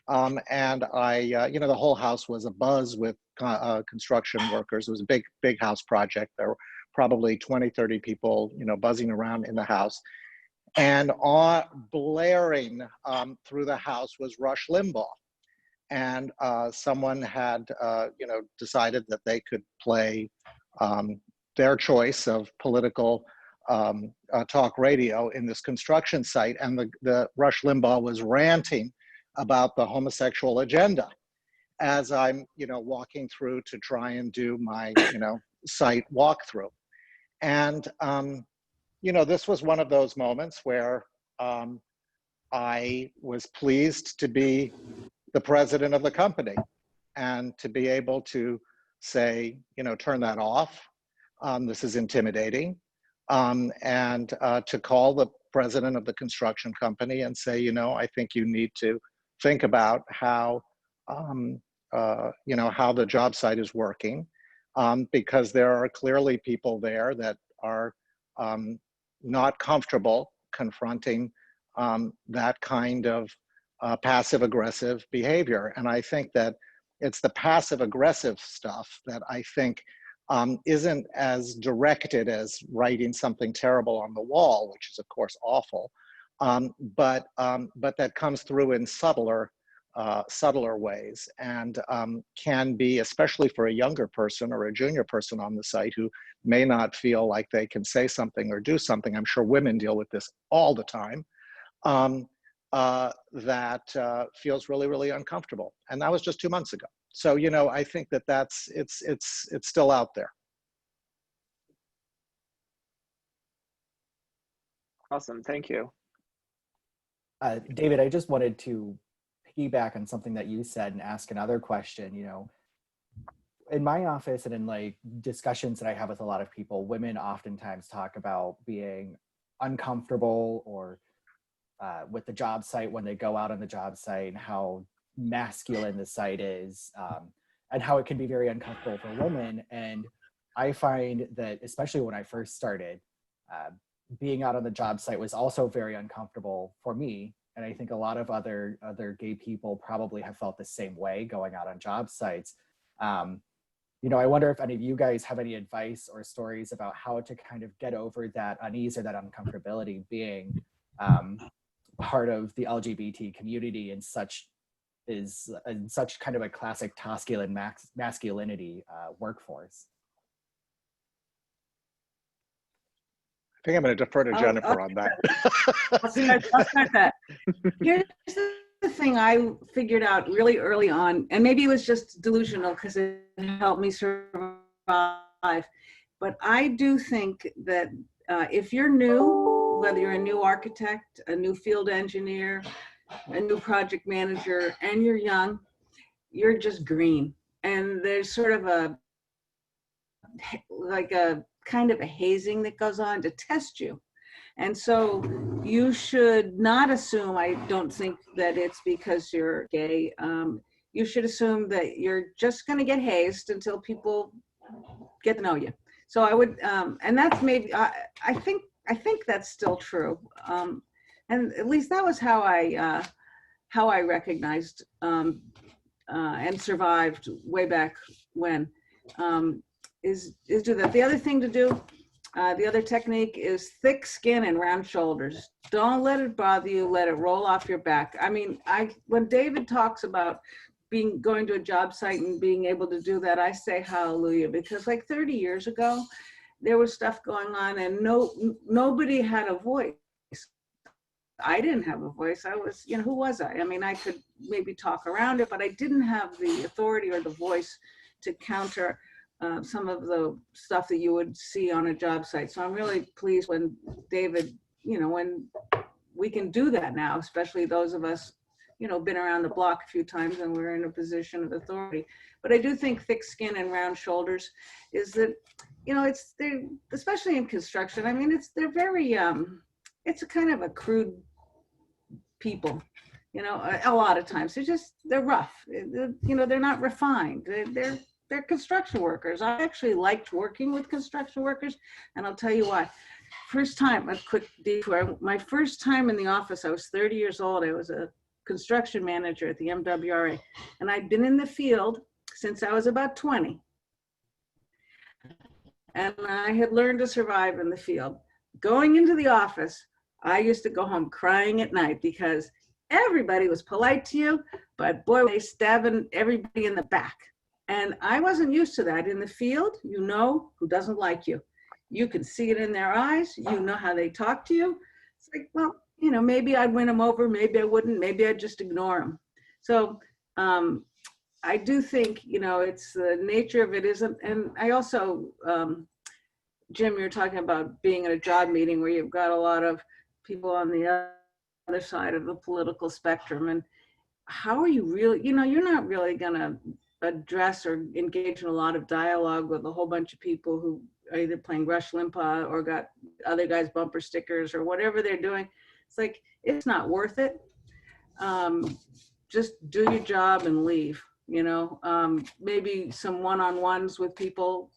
And you know, the whole house was abuzz with construction workers. It was a big house project. There were probably 20, 30 people, you know, buzzing around in the house. And blaring through the house was Rush Limbaugh. And someone had, you know, decided that they could play their choice of political talk radio in this construction site. And the Rush Limbaugh was ranting about the homosexual agenda as I'm, you know, walking through to try and do my, you know, site walkthrough. And, you know, this was one of those moments where I was pleased to be the president of the company and to be able to say, you know, turn that off. This is intimidating. And to call the president of the construction company and say, you know, I think you need to think about how, you know, how the job site is working, because there are clearly people there that are not comfortable confronting that kind of passive aggressive behavior. And I think that it's the passive aggressive stuff that I think isn't as directed as writing something terrible on the wall, which is of course awful, but that comes through in subtler ways, and can be, especially for a younger person or a junior person on the site who may not feel like they can say something or do something. I'm sure women deal with this all the time. That feels really, really uncomfortable. And that was just 2 months ago. So, you know, I think that it's still out there. Awesome, thank you. David, I just wanted to piggyback on something that you said and ask another question. You know, in my office and in like discussions that I have with a lot of people, women oftentimes talk about being uncomfortable or with the job site when they go out on the job site, and how masculine the site is, and how it can be very uncomfortable for women. And I find that, especially when I first started, being out on the job site was also very uncomfortable for me. And I think a lot of other gay people probably have felt the same way going out on job sites. You know, I wonder if any of you guys have any advice or stories about how to kind of get over that unease or that uncomfortability being part of the LGBT community in such kind of a classic Toscalan masculinity workforce. I think I'm going to defer to Jennifer on that. I'll start that. Here's the thing I figured out really early on, and maybe it was just delusional because it helped me survive, but I do think that if you're new, whether you're a new architect, a new field engineer, a new project manager, and you're young, you're just green. And there's sort of a kind of a hazing that goes on to test you. And so you should not assume, I don't think that it's because you're gay. You should assume that you're just going to get hazed until people get to know you. So I would, and that's maybe, I think that's still true. And at least that was how I recognized and survived way back when. is do that. The other thing to do, the other technique is thick skin and round shoulders. Don't let it bother you. Let it roll off your back. I mean, when David talks about going to a job site and being able to do that, I say hallelujah, because like 30 years ago, there was stuff going on and nobody had a voice. I didn't have a voice. I was, who was I? I mean, I could maybe talk around it, but I didn't have the authority or the voice to counter some of the stuff that you would see on a job site. So I'm really pleased when David, when we can do that now, especially those of us, been around the block a few times and we're in a position of authority. But I do think thick skin and round shoulders is that, they're, especially in construction, I mean, they're very, it's a kind of a crude people, a lot of times. They're rough, they're not refined. They're construction workers. I actually liked working with construction workers, and I'll tell you why. First time, a quick detour. My first time in the office, I was 30 years old. I was a construction manager at the MWRA, and I'd been in the field since I was about 20. And I had learned to survive in the field. Going into the office, I used to go home crying at night because everybody was polite to you, but boy, they stabbing everybody in the back. And I wasn't used to that. In the field, who doesn't like you. You can see it in their eyes. You know how they talk to you. It's like, well, maybe I'd win them over. Maybe I wouldn't. Maybe I'd just ignore them. So I do think, it's the nature of it isn't. And I also, Jim, you're talking about being in a job meeting where you've got a lot of people on the other side of the political spectrum. And how are you really, you're not really going to address or engage in a lot of dialogue with a whole bunch of people who are either playing Rush Limbaugh or got other guys' bumper stickers or whatever they're doing. It's like, it's not worth it. Just do your job and leave, maybe some one-on-ones with people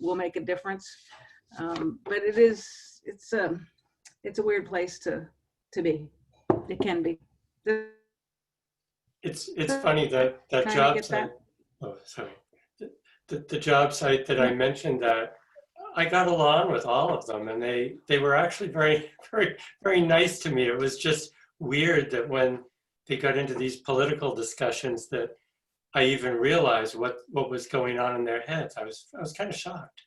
will make a difference. But it's a weird place to be. It can be. It's funny that job site. Oh, sorry. The job site that I mentioned, that I got along with all of them, and they were actually very, very, very nice to me. It was just weird that when they got into these political discussions that I even realized what was going on in their heads. I was kind of shocked,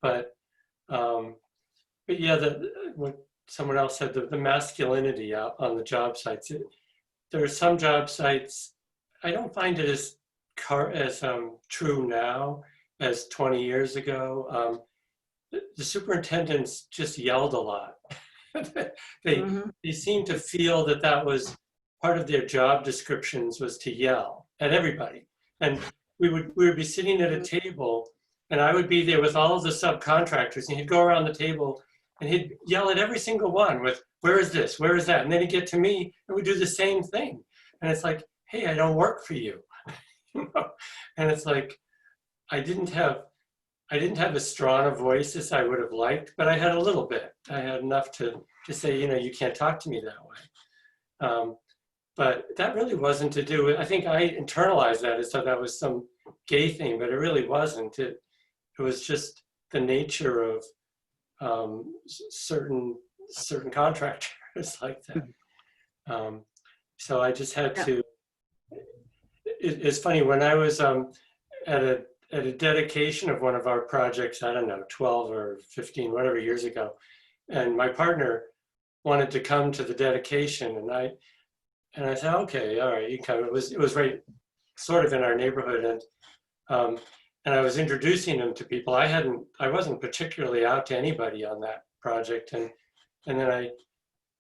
but yeah, what someone else said, the masculinity out on the job sites. There are some job sites, I don't find it as true now as 20 years ago. The superintendents just yelled a lot. They seemed to feel that was part of their job descriptions, was to yell at everybody. And we would be sitting at a table, and I would be there with all of the subcontractors, and he'd go around the table and he'd yell at every single one with, where is this, where is that? And then he'd get to me and we'd do the same thing. And it's like, hey, I don't work for you. And it's like, I didn't have as strong a voice as I would have liked, but I had a little bit. I had enough to say, you can't talk to me that way. But that really wasn't to do with, I think I internalized that as though that was some gay thing, but it really wasn't. It was just the nature of certain contractors like that. So I just had to, it's funny, when I was at a dedication of one of our projects, I don't know, 12 or 15, whatever years ago, and my partner wanted to come to the dedication, and I said, okay, all right, you can come. It was right sort of in our neighborhood, and I was introducing him to people. I wasn't particularly out to anybody on that project, and then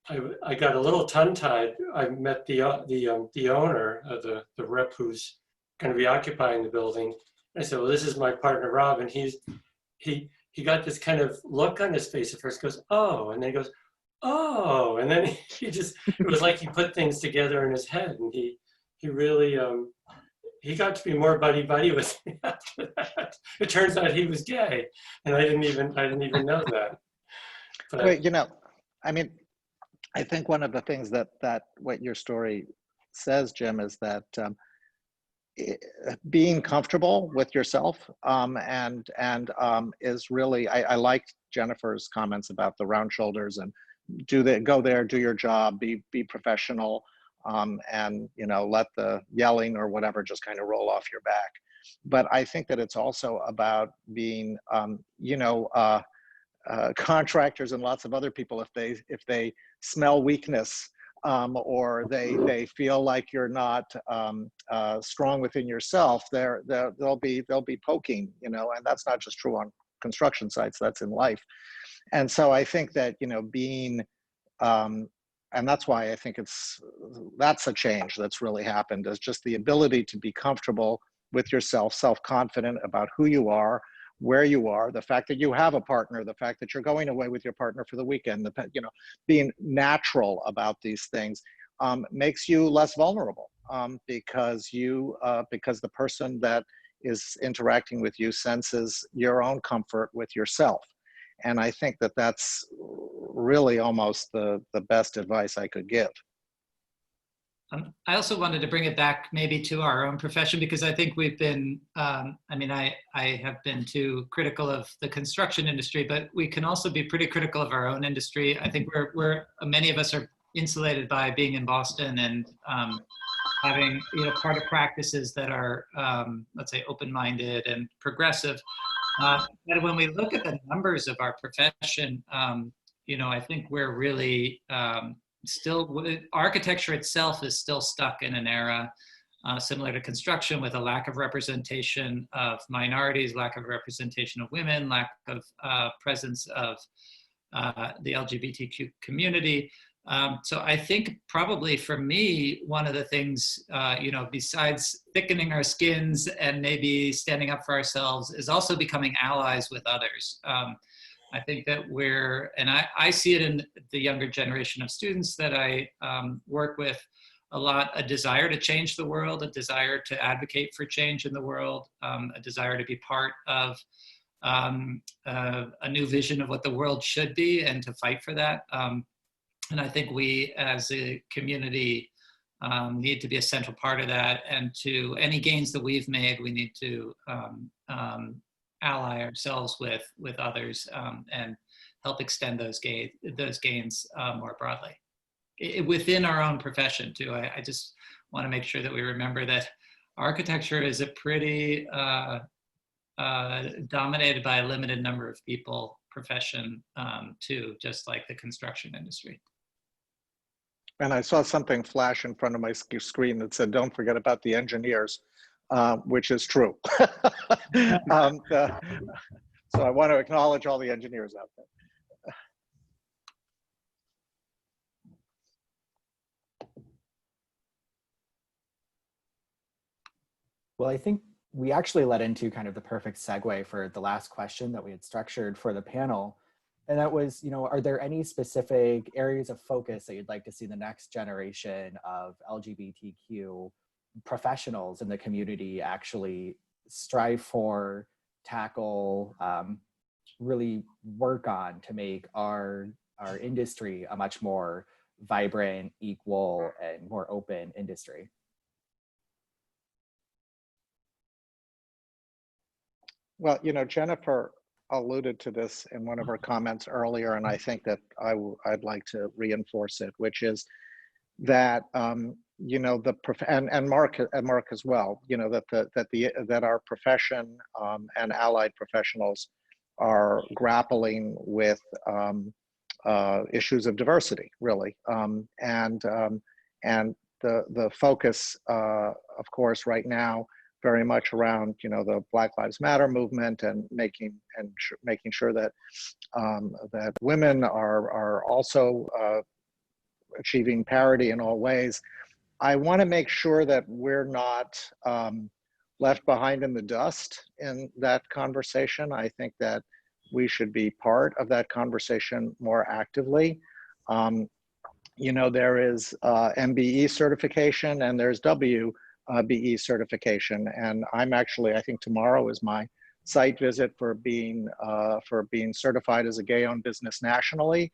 I got a little tongue-tied. I met the owner of the rep who's going to be occupying the building. I said, well, this is my partner Rob, and he got this kind of look on his face at first. Goes, oh, and then he goes, oh, and then it was like he put things together in his head, and he really he got to be more buddy with me after that. It turns out he was gay, and I didn't even know that. But, well, I mean, I think one of the things that what your story says, Jim, is that being comfortable with yourself is really, I liked Jennifer's comments about the round shoulders and go there, do your job, be professional, and let the yelling or whatever just kind of roll off your back. But I think that it's also about being, contractors and lots of other people, if they smell weakness, or they feel like you're not strong within yourself, they'll be poking, and that's not just true on construction sites, that's in life. And so I think that being and that's why I think that's a change that's really happened, is just the ability to be comfortable with yourself, self-confident about who you are, where you are, the fact that you have a partner, the fact that you're going away with your partner for the weekend, being natural about these things makes you less vulnerable, because the person that is interacting with you senses your own comfort with yourself. And I think that that's really almost the best advice I could give. I also wanted to bring it back maybe to our own profession, because I think we've been, I have been too critical of the construction industry, but we can also be pretty critical of our own industry. I think many of us are insulated by being in Boston and having part of practices that are, let's say, open-minded and progressive. But when we look at the numbers of our profession, I think we're really still, architecture itself is still stuck in an era similar to construction, with a lack of representation of minorities, lack of representation of women, lack of presence of the LGBTQ community. So I think probably for me, one of the things, besides thickening our skins and maybe standing up for ourselves, is also becoming allies with others. I think that I see it in the younger generation of students that I work with a lot, a desire to change the world, a desire to advocate for change in the world, a desire to be part of a new vision of what the world should be and to fight for that. And I think we as a community need to be a central part of that. And to any gains that we've made, we need to ally ourselves with others and help extend those gains more broadly within our own profession too. I just want to make sure that we remember that architecture is a pretty dominated by a limited number of people profession too, just like the construction industry. And I saw something flash in front of my screen that said, "Don't forget about the engineers," which is true. So I want to acknowledge all the engineers out there. Well, I think we actually led into kind of the perfect segue for the last question that we had structured for the panel. And that was, are there any specific areas of focus that you'd like to see the next generation of LGBTQ professionals in the community actually strive for, tackle, really work on to make our industry a much more vibrant, equal, and more open industry? Well, Jennifer alluded to this in one of her comments earlier, and I think that I'd like to reinforce it, which is that and Mark as well, that our profession and allied professionals are grappling with issues of diversity, really, and the focus, of course, right now, very much around the Black Lives Matter movement and making sure that that women are also achieving parity in all ways. I want to make sure that we're not left behind in the dust in that conversation. I think that we should be part of that conversation more actively. There is MBE certification and there's WBE certification, and I'm actually, I think tomorrow is my site visit for being certified as a gay-owned business nationally,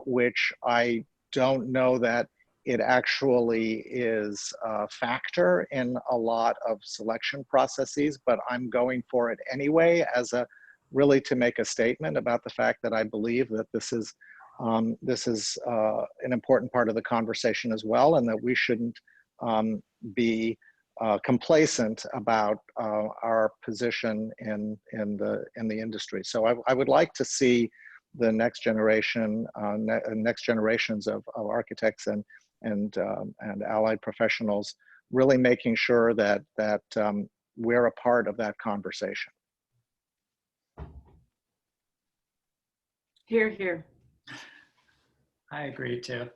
which I don't know that it actually is a factor in a lot of selection processes, but I'm going for it anyway as a really to make a statement about the fact that I believe that this is an important part of the conversation as well, and that we shouldn't be complacent about our position in the industry. So I would like to see the next generation, next generations of architects and allied professionals really making sure that we're a part of that conversation. Here, here. I agree too.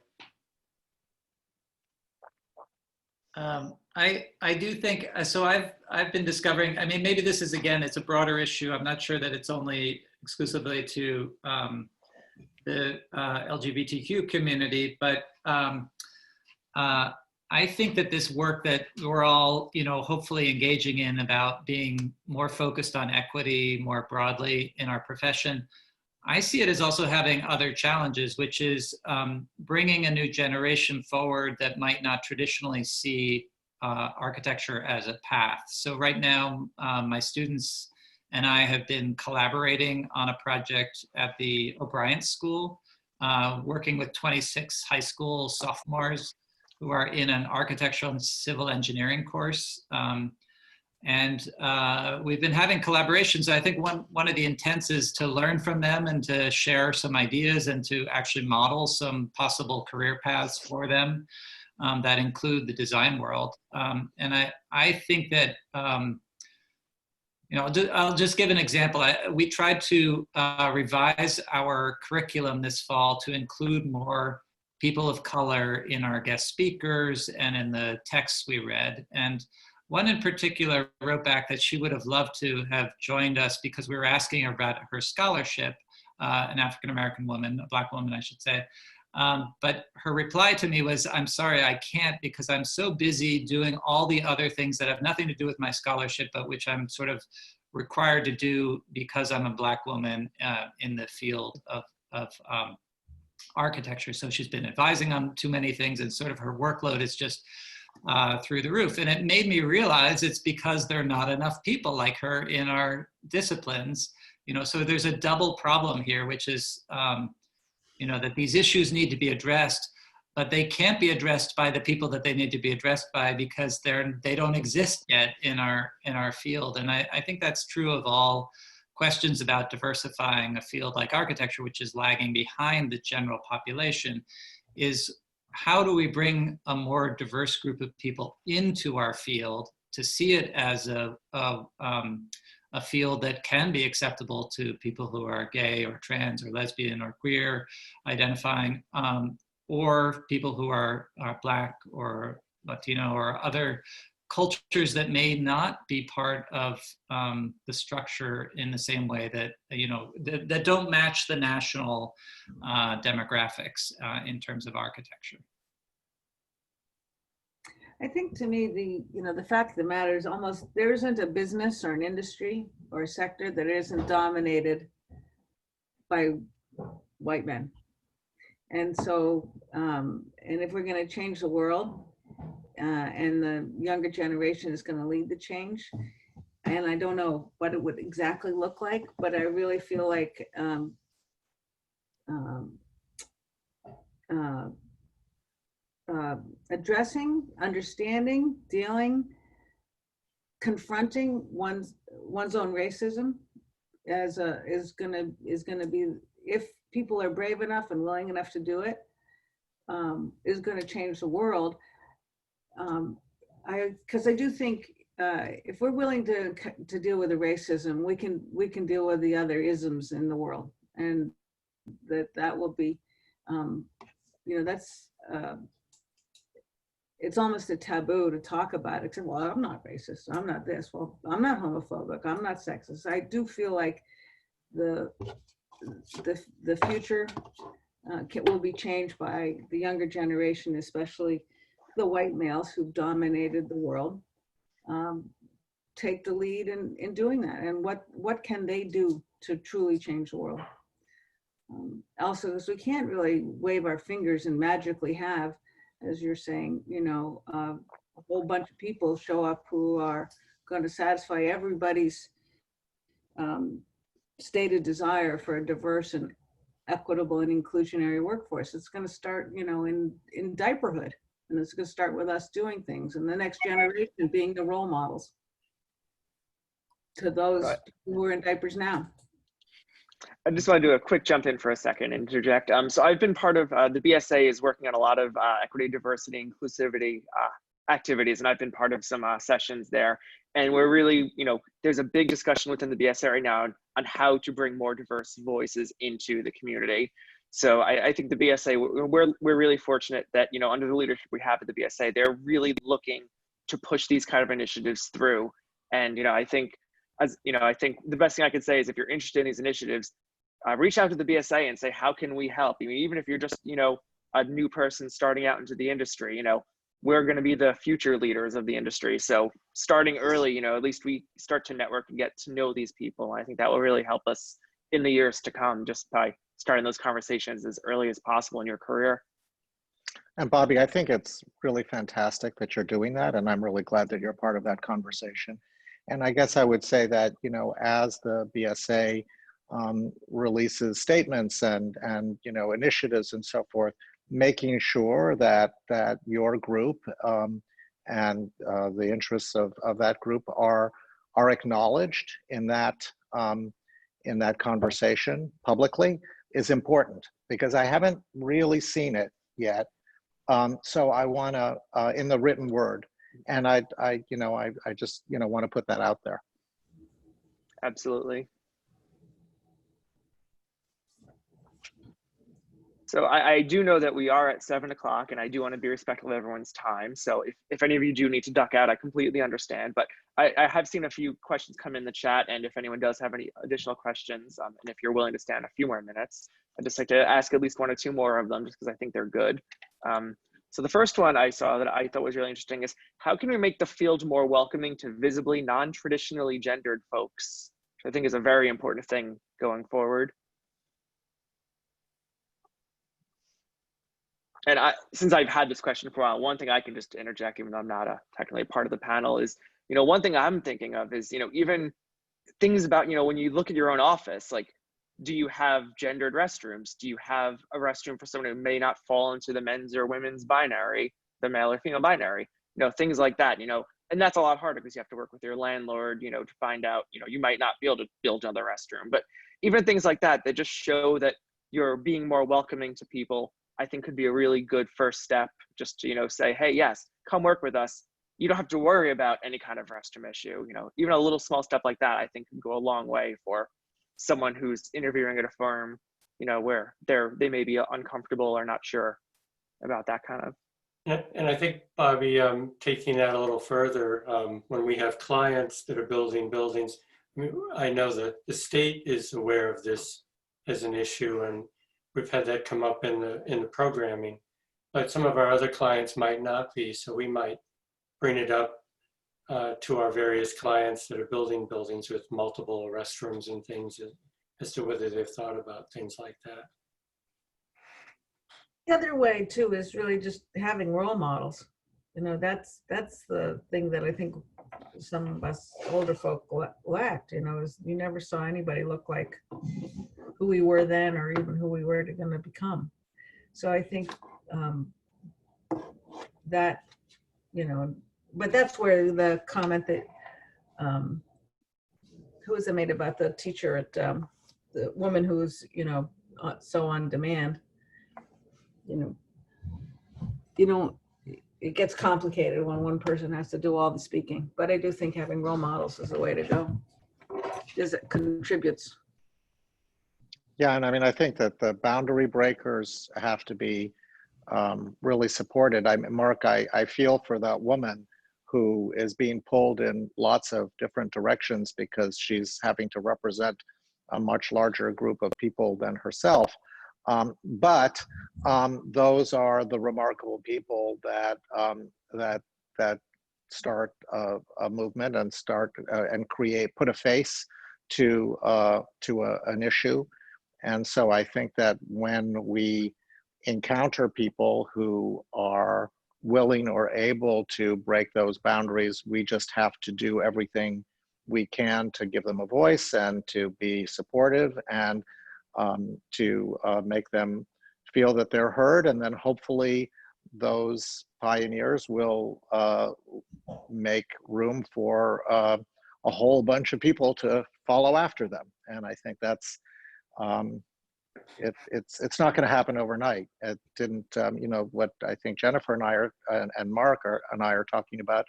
I do think, so I've been discovering, I mean, maybe this is, again, it's a broader issue. I'm not sure that it's only exclusively to the LGBTQ community, but I think that this work that we're all, hopefully engaging in about being more focused on equity more broadly in our profession, I see it as also having other challenges, which is bringing a new generation forward that might not traditionally see architecture as a path. So right now, my students and I have been collaborating on a project at the O'Brien School, working with 26 high school sophomores who are in an architectural and civil engineering course. And we've been having collaborations. I think one of the intents is to learn from them and to share some ideas and to actually model some possible career paths for them that include the design world. And I think that, I'll just give an example. We tried to revise our curriculum this fall to include more people of color in our guest speakers and in the texts we read. And one in particular wrote back that she would have loved to have joined us because we were asking her about her scholarship, an African-American woman, a Black woman, I should say. But her reply to me was, I'm sorry, I can't because I'm so busy doing all the other things that have nothing to do with my scholarship, but which I'm sort of required to do because I'm a Black woman in the field of architecture. So she's been advising on too many things and sort of her workload is just through the roof. And it made me realize it's because there are not enough people like her in our disciplines. So there's a double problem here, which is, that these issues need to be addressed, but they can't be addressed by the people that they need to be addressed by because they don't exist yet in our field. And I think that's true of all questions about diversifying a field like architecture, which is lagging behind the general population, is how do we bring a more diverse group of people into our field to see it as a field that can be acceptable to people who are gay or trans or lesbian or queer identifying, or people who are Black or Latino or other cultures that may not be part of the structure in the same way that, that don't match the national demographics in terms of architecture. I think to me, the fact of the matter is almost, there isn't a business or an industry or a sector that isn't dominated by white men. And so, and if we're going to change the world, and the younger generation is going to lead the change, and I don't know what it would exactly look like, but I really feel like addressing, understanding, dealing, confronting one's own racism is gonna be, if people are brave enough and willing enough to do it, is going to change the world. Because I do think if we're willing to deal with the racism, we can deal with the other isms in the world, and that will be, that's. It's almost a taboo to talk about it. Except, well, I'm not racist. I'm not this. Well, I'm not homophobic. I'm not sexist. I do feel like the future will be changed by the younger generation, especially the white males who've dominated the world. Take the lead in doing that. And what can they do to truly change the world? Also, because we can't really wave our fingers and magically have as you're saying, a whole bunch of people show up who are going to satisfy everybody's stated desire for a diverse and equitable and inclusionary workforce. It's going to start, in diaperhood, and it's going to start with us doing things, and the next generation being the role models to those Right. who are in diapers now. I just want to do a quick jump in for a second and interject. So I've been part of the BSA is working on a lot of equity, diversity, inclusivity activities, and I've been part of some sessions there. And we're really, there's a big discussion within the BSA right now on how to bring more diverse voices into the community. So I think the BSA, we're really fortunate that, under the leadership we have at the BSA, they're really looking to push these kind of initiatives through. And, I think the best thing I could say is if you're interested in these initiatives, reach out to the BSA and say, how can we help? I mean, even if you're just, a new person starting out into the industry, we're going to be the future leaders of the industry. So starting early, at least we start to network and get to know these people. I think that will really help us in the years to come, just by starting those conversations as early as possible in your career. And Bobby, I think it's really fantastic that you're doing that, and I'm really glad that you're part of that conversation. And I guess I would say that, as the BSA releases statements and initiatives and so forth, making sure that your group and the interests of that group are acknowledged in that conversation publicly is important, because I haven't really seen it yet. So I want to in the written word. And I just, want to put that out there. Absolutely. So I do know that we are at 7 o'clock, and I do want to be respectful of everyone's time. So if any of you do need to duck out, I completely understand. But I have seen a few questions come in the chat, and if anyone does have any additional questions, and if you're willing to stand a few more minutes, I'd just like to ask at least 1 or 2 more of them, just because I think they're good. So the first one I saw that I thought was really interesting is, how can we make the field more welcoming to visibly non-traditionally gendered folks? Which I think is a very important thing going forward. And since I've had this question for a while, one thing I can just interject, even though I'm not technically a part of the panel, is, one thing I'm thinking of is, even things about, when you look at your own office, like, do you have gendered restrooms? Do you have a restroom for someone who may not fall into the men's or women's binary, the male or female binary? Things like that, and that's a lot harder because you have to work with your landlord, to find out, you might not be able to build another restroom. But even things like that, that just show that you're being more welcoming to people, I think could be a really good first step, just to, say, hey, yes, come work with us. You don't have to worry about any kind of restroom issue. Even a little small step like that, I think can go a long way for someone who's interviewing at a firm, where they may be uncomfortable or not sure about that kind of. And I think, Bobby, taking that a little further, when we have clients that are building buildings, I know that the state is aware of this as an issue, and we've had that come up in the programming, but some of our other clients might not be. So we might bring it up to our various clients that are building buildings with multiple restrooms and things, as to whether they've thought about things like that. The other way too is really just having role models. That's the thing that I think some of us older folk lacked, is you never saw anybody look like who we were then, or even who we were going to become. So I think that, but that's where the comment that, who was it made about the teacher at, the woman who's, so on demand, it gets complicated when one person has to do all the speaking. But I do think having role models is the way to go, because it contributes. Yeah, and I think that the boundary breakers have to be really supported. Mark, I feel for that woman who is being pulled in lots of different directions because she's having to represent a much larger group of people than herself. But those are the remarkable people that start a movement and and put a face to an issue. And so I think that when we encounter people who are willing or able to break those boundaries, we just have to do everything we can to give them a voice and to be supportive and to make them feel that they're heard. And then hopefully those pioneers will make room for a whole bunch of people to follow after them. And I think that's, it's not going to happen overnight. It didn't, you know, what I think Jennifer and I are, and Mark and I are talking about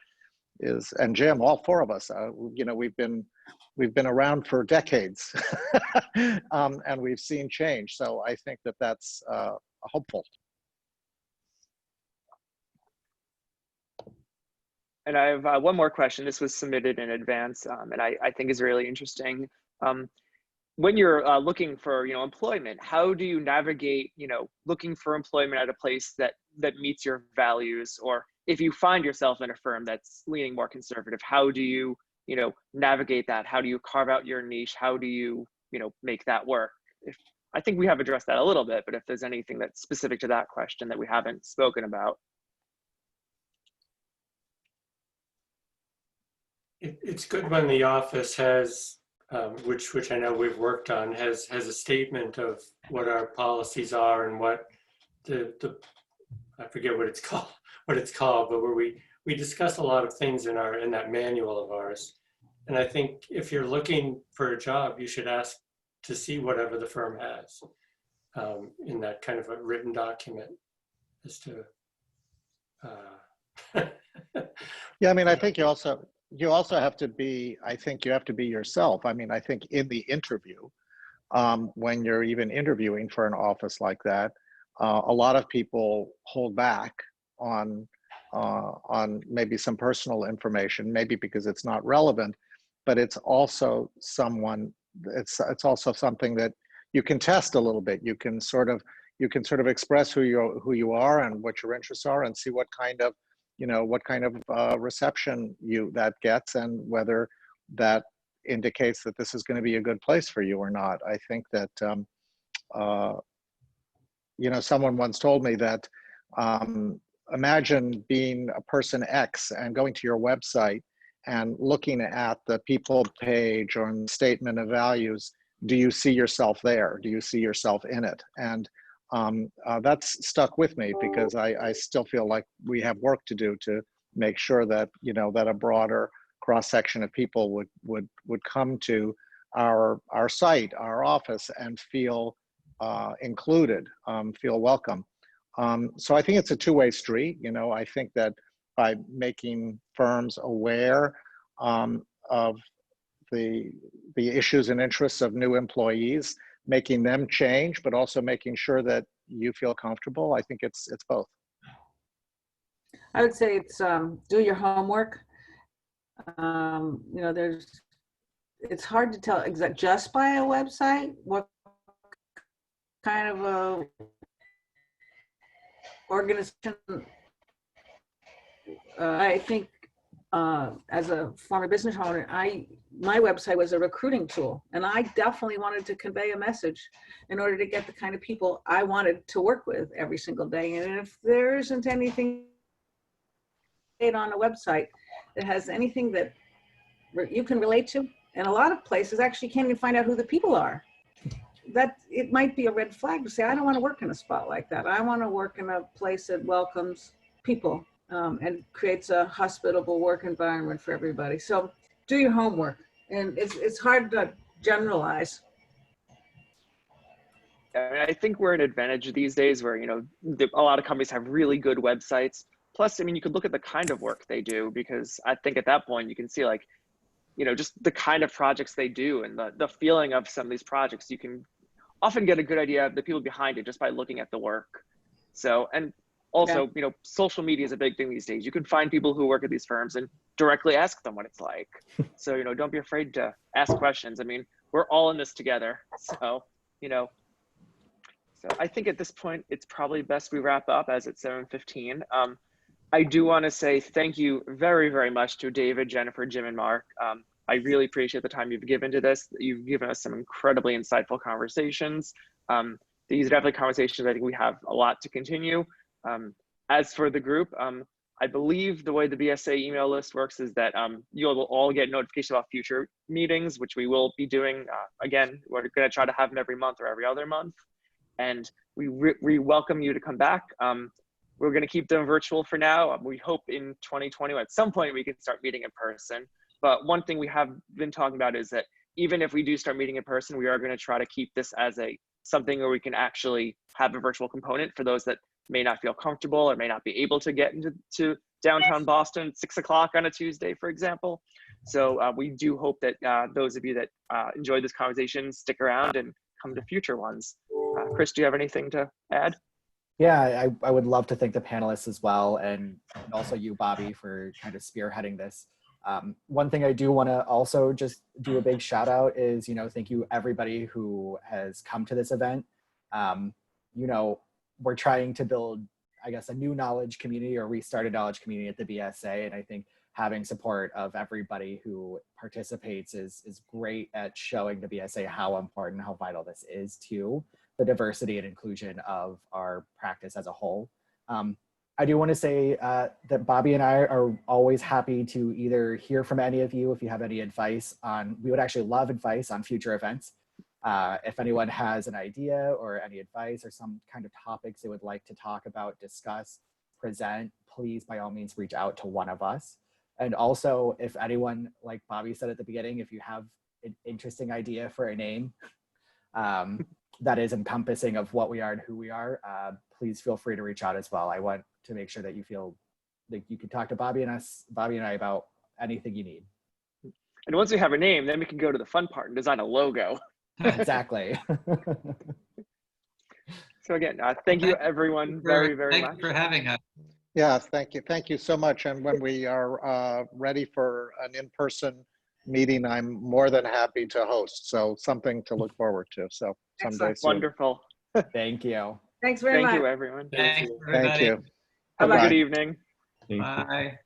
is, and Jim, all four of us, you know, we've been around for decades, and we've seen change. So I think that that's hopeful. And I have one more question. This was submitted in advance, and I think is really interesting. When you're looking for, you know, employment, how do you navigate, you know, looking for employment at a place that meets your values? Or if you find yourself in a firm that's leaning more conservative, how do you, you know, navigate that? How do you carve out your niche? How do you, you know, make that work? I think we have addressed that a little bit, but if there's anything that's specific to that question that we haven't spoken about. It's good when the office has, which I know we've worked on, has a statement of what our policies are and what the I forget what it's called, but where we discuss a lot of things in that manual of ours. And I think if you're looking for a job, you should ask to see whatever the firm has in that kind of a written document as to. Yeah, I mean, I think you also have to be, I think you have to be yourself. I mean, I think in the interview, when you're even interviewing for an office like that, a lot of people hold back on maybe some personal information, maybe because it's not relevant, but it's also it's also something that you can test a little bit. You can sort of express who you are and what your interests are, and see what kind of, you know, what kind of reception that gets, and whether that indicates that this is going to be a good place for you or not. I think that, you know, someone once told me that, imagine being a person X and going to your website and looking at the people page or the statement of values. Do you see yourself there? Do you see yourself in it? And that's stuck with me, because I still feel like we have work to do to make sure that, you know, that a broader cross-section of people would come to our site, our office, and feel included, feel welcome. So I think it's a two-way street. You know, I think that by making firms aware of the issues and interests of new employees, making them change, but also making sure that you feel comfortable. I think it's both. I would say it's do your homework. You know, it's hard to tell just by a website what kind of a organization. I think as a former business owner, my website was a recruiting tool, and I definitely wanted to convey a message in order to get the kind of people I wanted to work with every single day. And if there isn't anything on a website that has anything that you can relate to, and a lot of places actually can't even find out who the people are, that it might be a red flag to say, I don't want to work in a spot like that. I want to work in a place that welcomes people and creates a hospitable work environment for everybody. So do your homework. And it's hard to generalize. I think we're at an advantage these days where, you know, a lot of companies have really good websites. Plus, I mean, you could look at the kind of work they do, because I think at that point you can see, like, you know, just the kind of projects they do and the feeling of some of these projects. You can often get a good idea of the people behind it just by looking at the work. So, and also, you know, social media is a big thing these days. You can find people who work at these firms and directly ask them what it's like. So, you know, don't be afraid to ask questions. I mean, we're all in this together. So, you know, so I think at this point, it's probably best we wrap up, as it's 7:15. I do want to say thank you very, very much to David, Jennifer, Jim, and Mark. I really appreciate the time you've given to this. You've given us some incredibly insightful conversations. these are definitely conversations. I think we have a lot to continue. As for the group, I believe the way the BSA email list works is that you'll all get notification about future meetings, which we will be doing. Again, we're going to try to have them every month or every other month. And we welcome you to come back. We're going to keep them virtual for now. We hope in 2020, at some point, we can start meeting in person. But one thing we have been talking about is that even if we do start meeting in person, we are going to try to keep this as something where we can actually have a virtual component for those that may not feel comfortable or may not be able to get into downtown Boston at 6 o'clock on a Tuesday, for example. So we do hope that those of you that enjoyed this conversation stick around and come to future ones. Chris, do you have anything to add? Yeah, I would love to thank the panelists as well, and also you, Bobby, for kind of spearheading this. One thing I do want to also just do a big shout out is, thank you everybody who has come to this event. We're trying to build, I guess, a new knowledge community or restart a knowledge community at the BSA. And I think having support of everybody who participates is great at showing the BSA how important, how vital this is to the diversity and inclusion of our practice as a whole. I do want to say that Bobby and I are always happy to either hear from any of you if you have any advice we would actually love advice on future events. If anyone has an idea or any advice or some kind of topics they would like to talk about, discuss, present, please by all means reach out to one of us. And also, if anyone, like Bobby said at the beginning, if you have an interesting idea for a name that is encompassing of what we are and who we are, please feel free to reach out as well. I want to make sure that you feel like you can talk to Bobby and I about anything you need. And once we have a name, then we can go to the fun part and design a logo. Exactly. So again, thank you everyone very, very much. Thank you for having us. Yes, thank you. Thank you so much. And when we are ready for an in-person meeting, I'm more than happy to host. So something to look forward to. So someday soon. Wonderful. Thank you. Thanks very much. Thank you, everyone. Thanks, Thank everybody. you. Have a Bye-bye. good evening. Bye.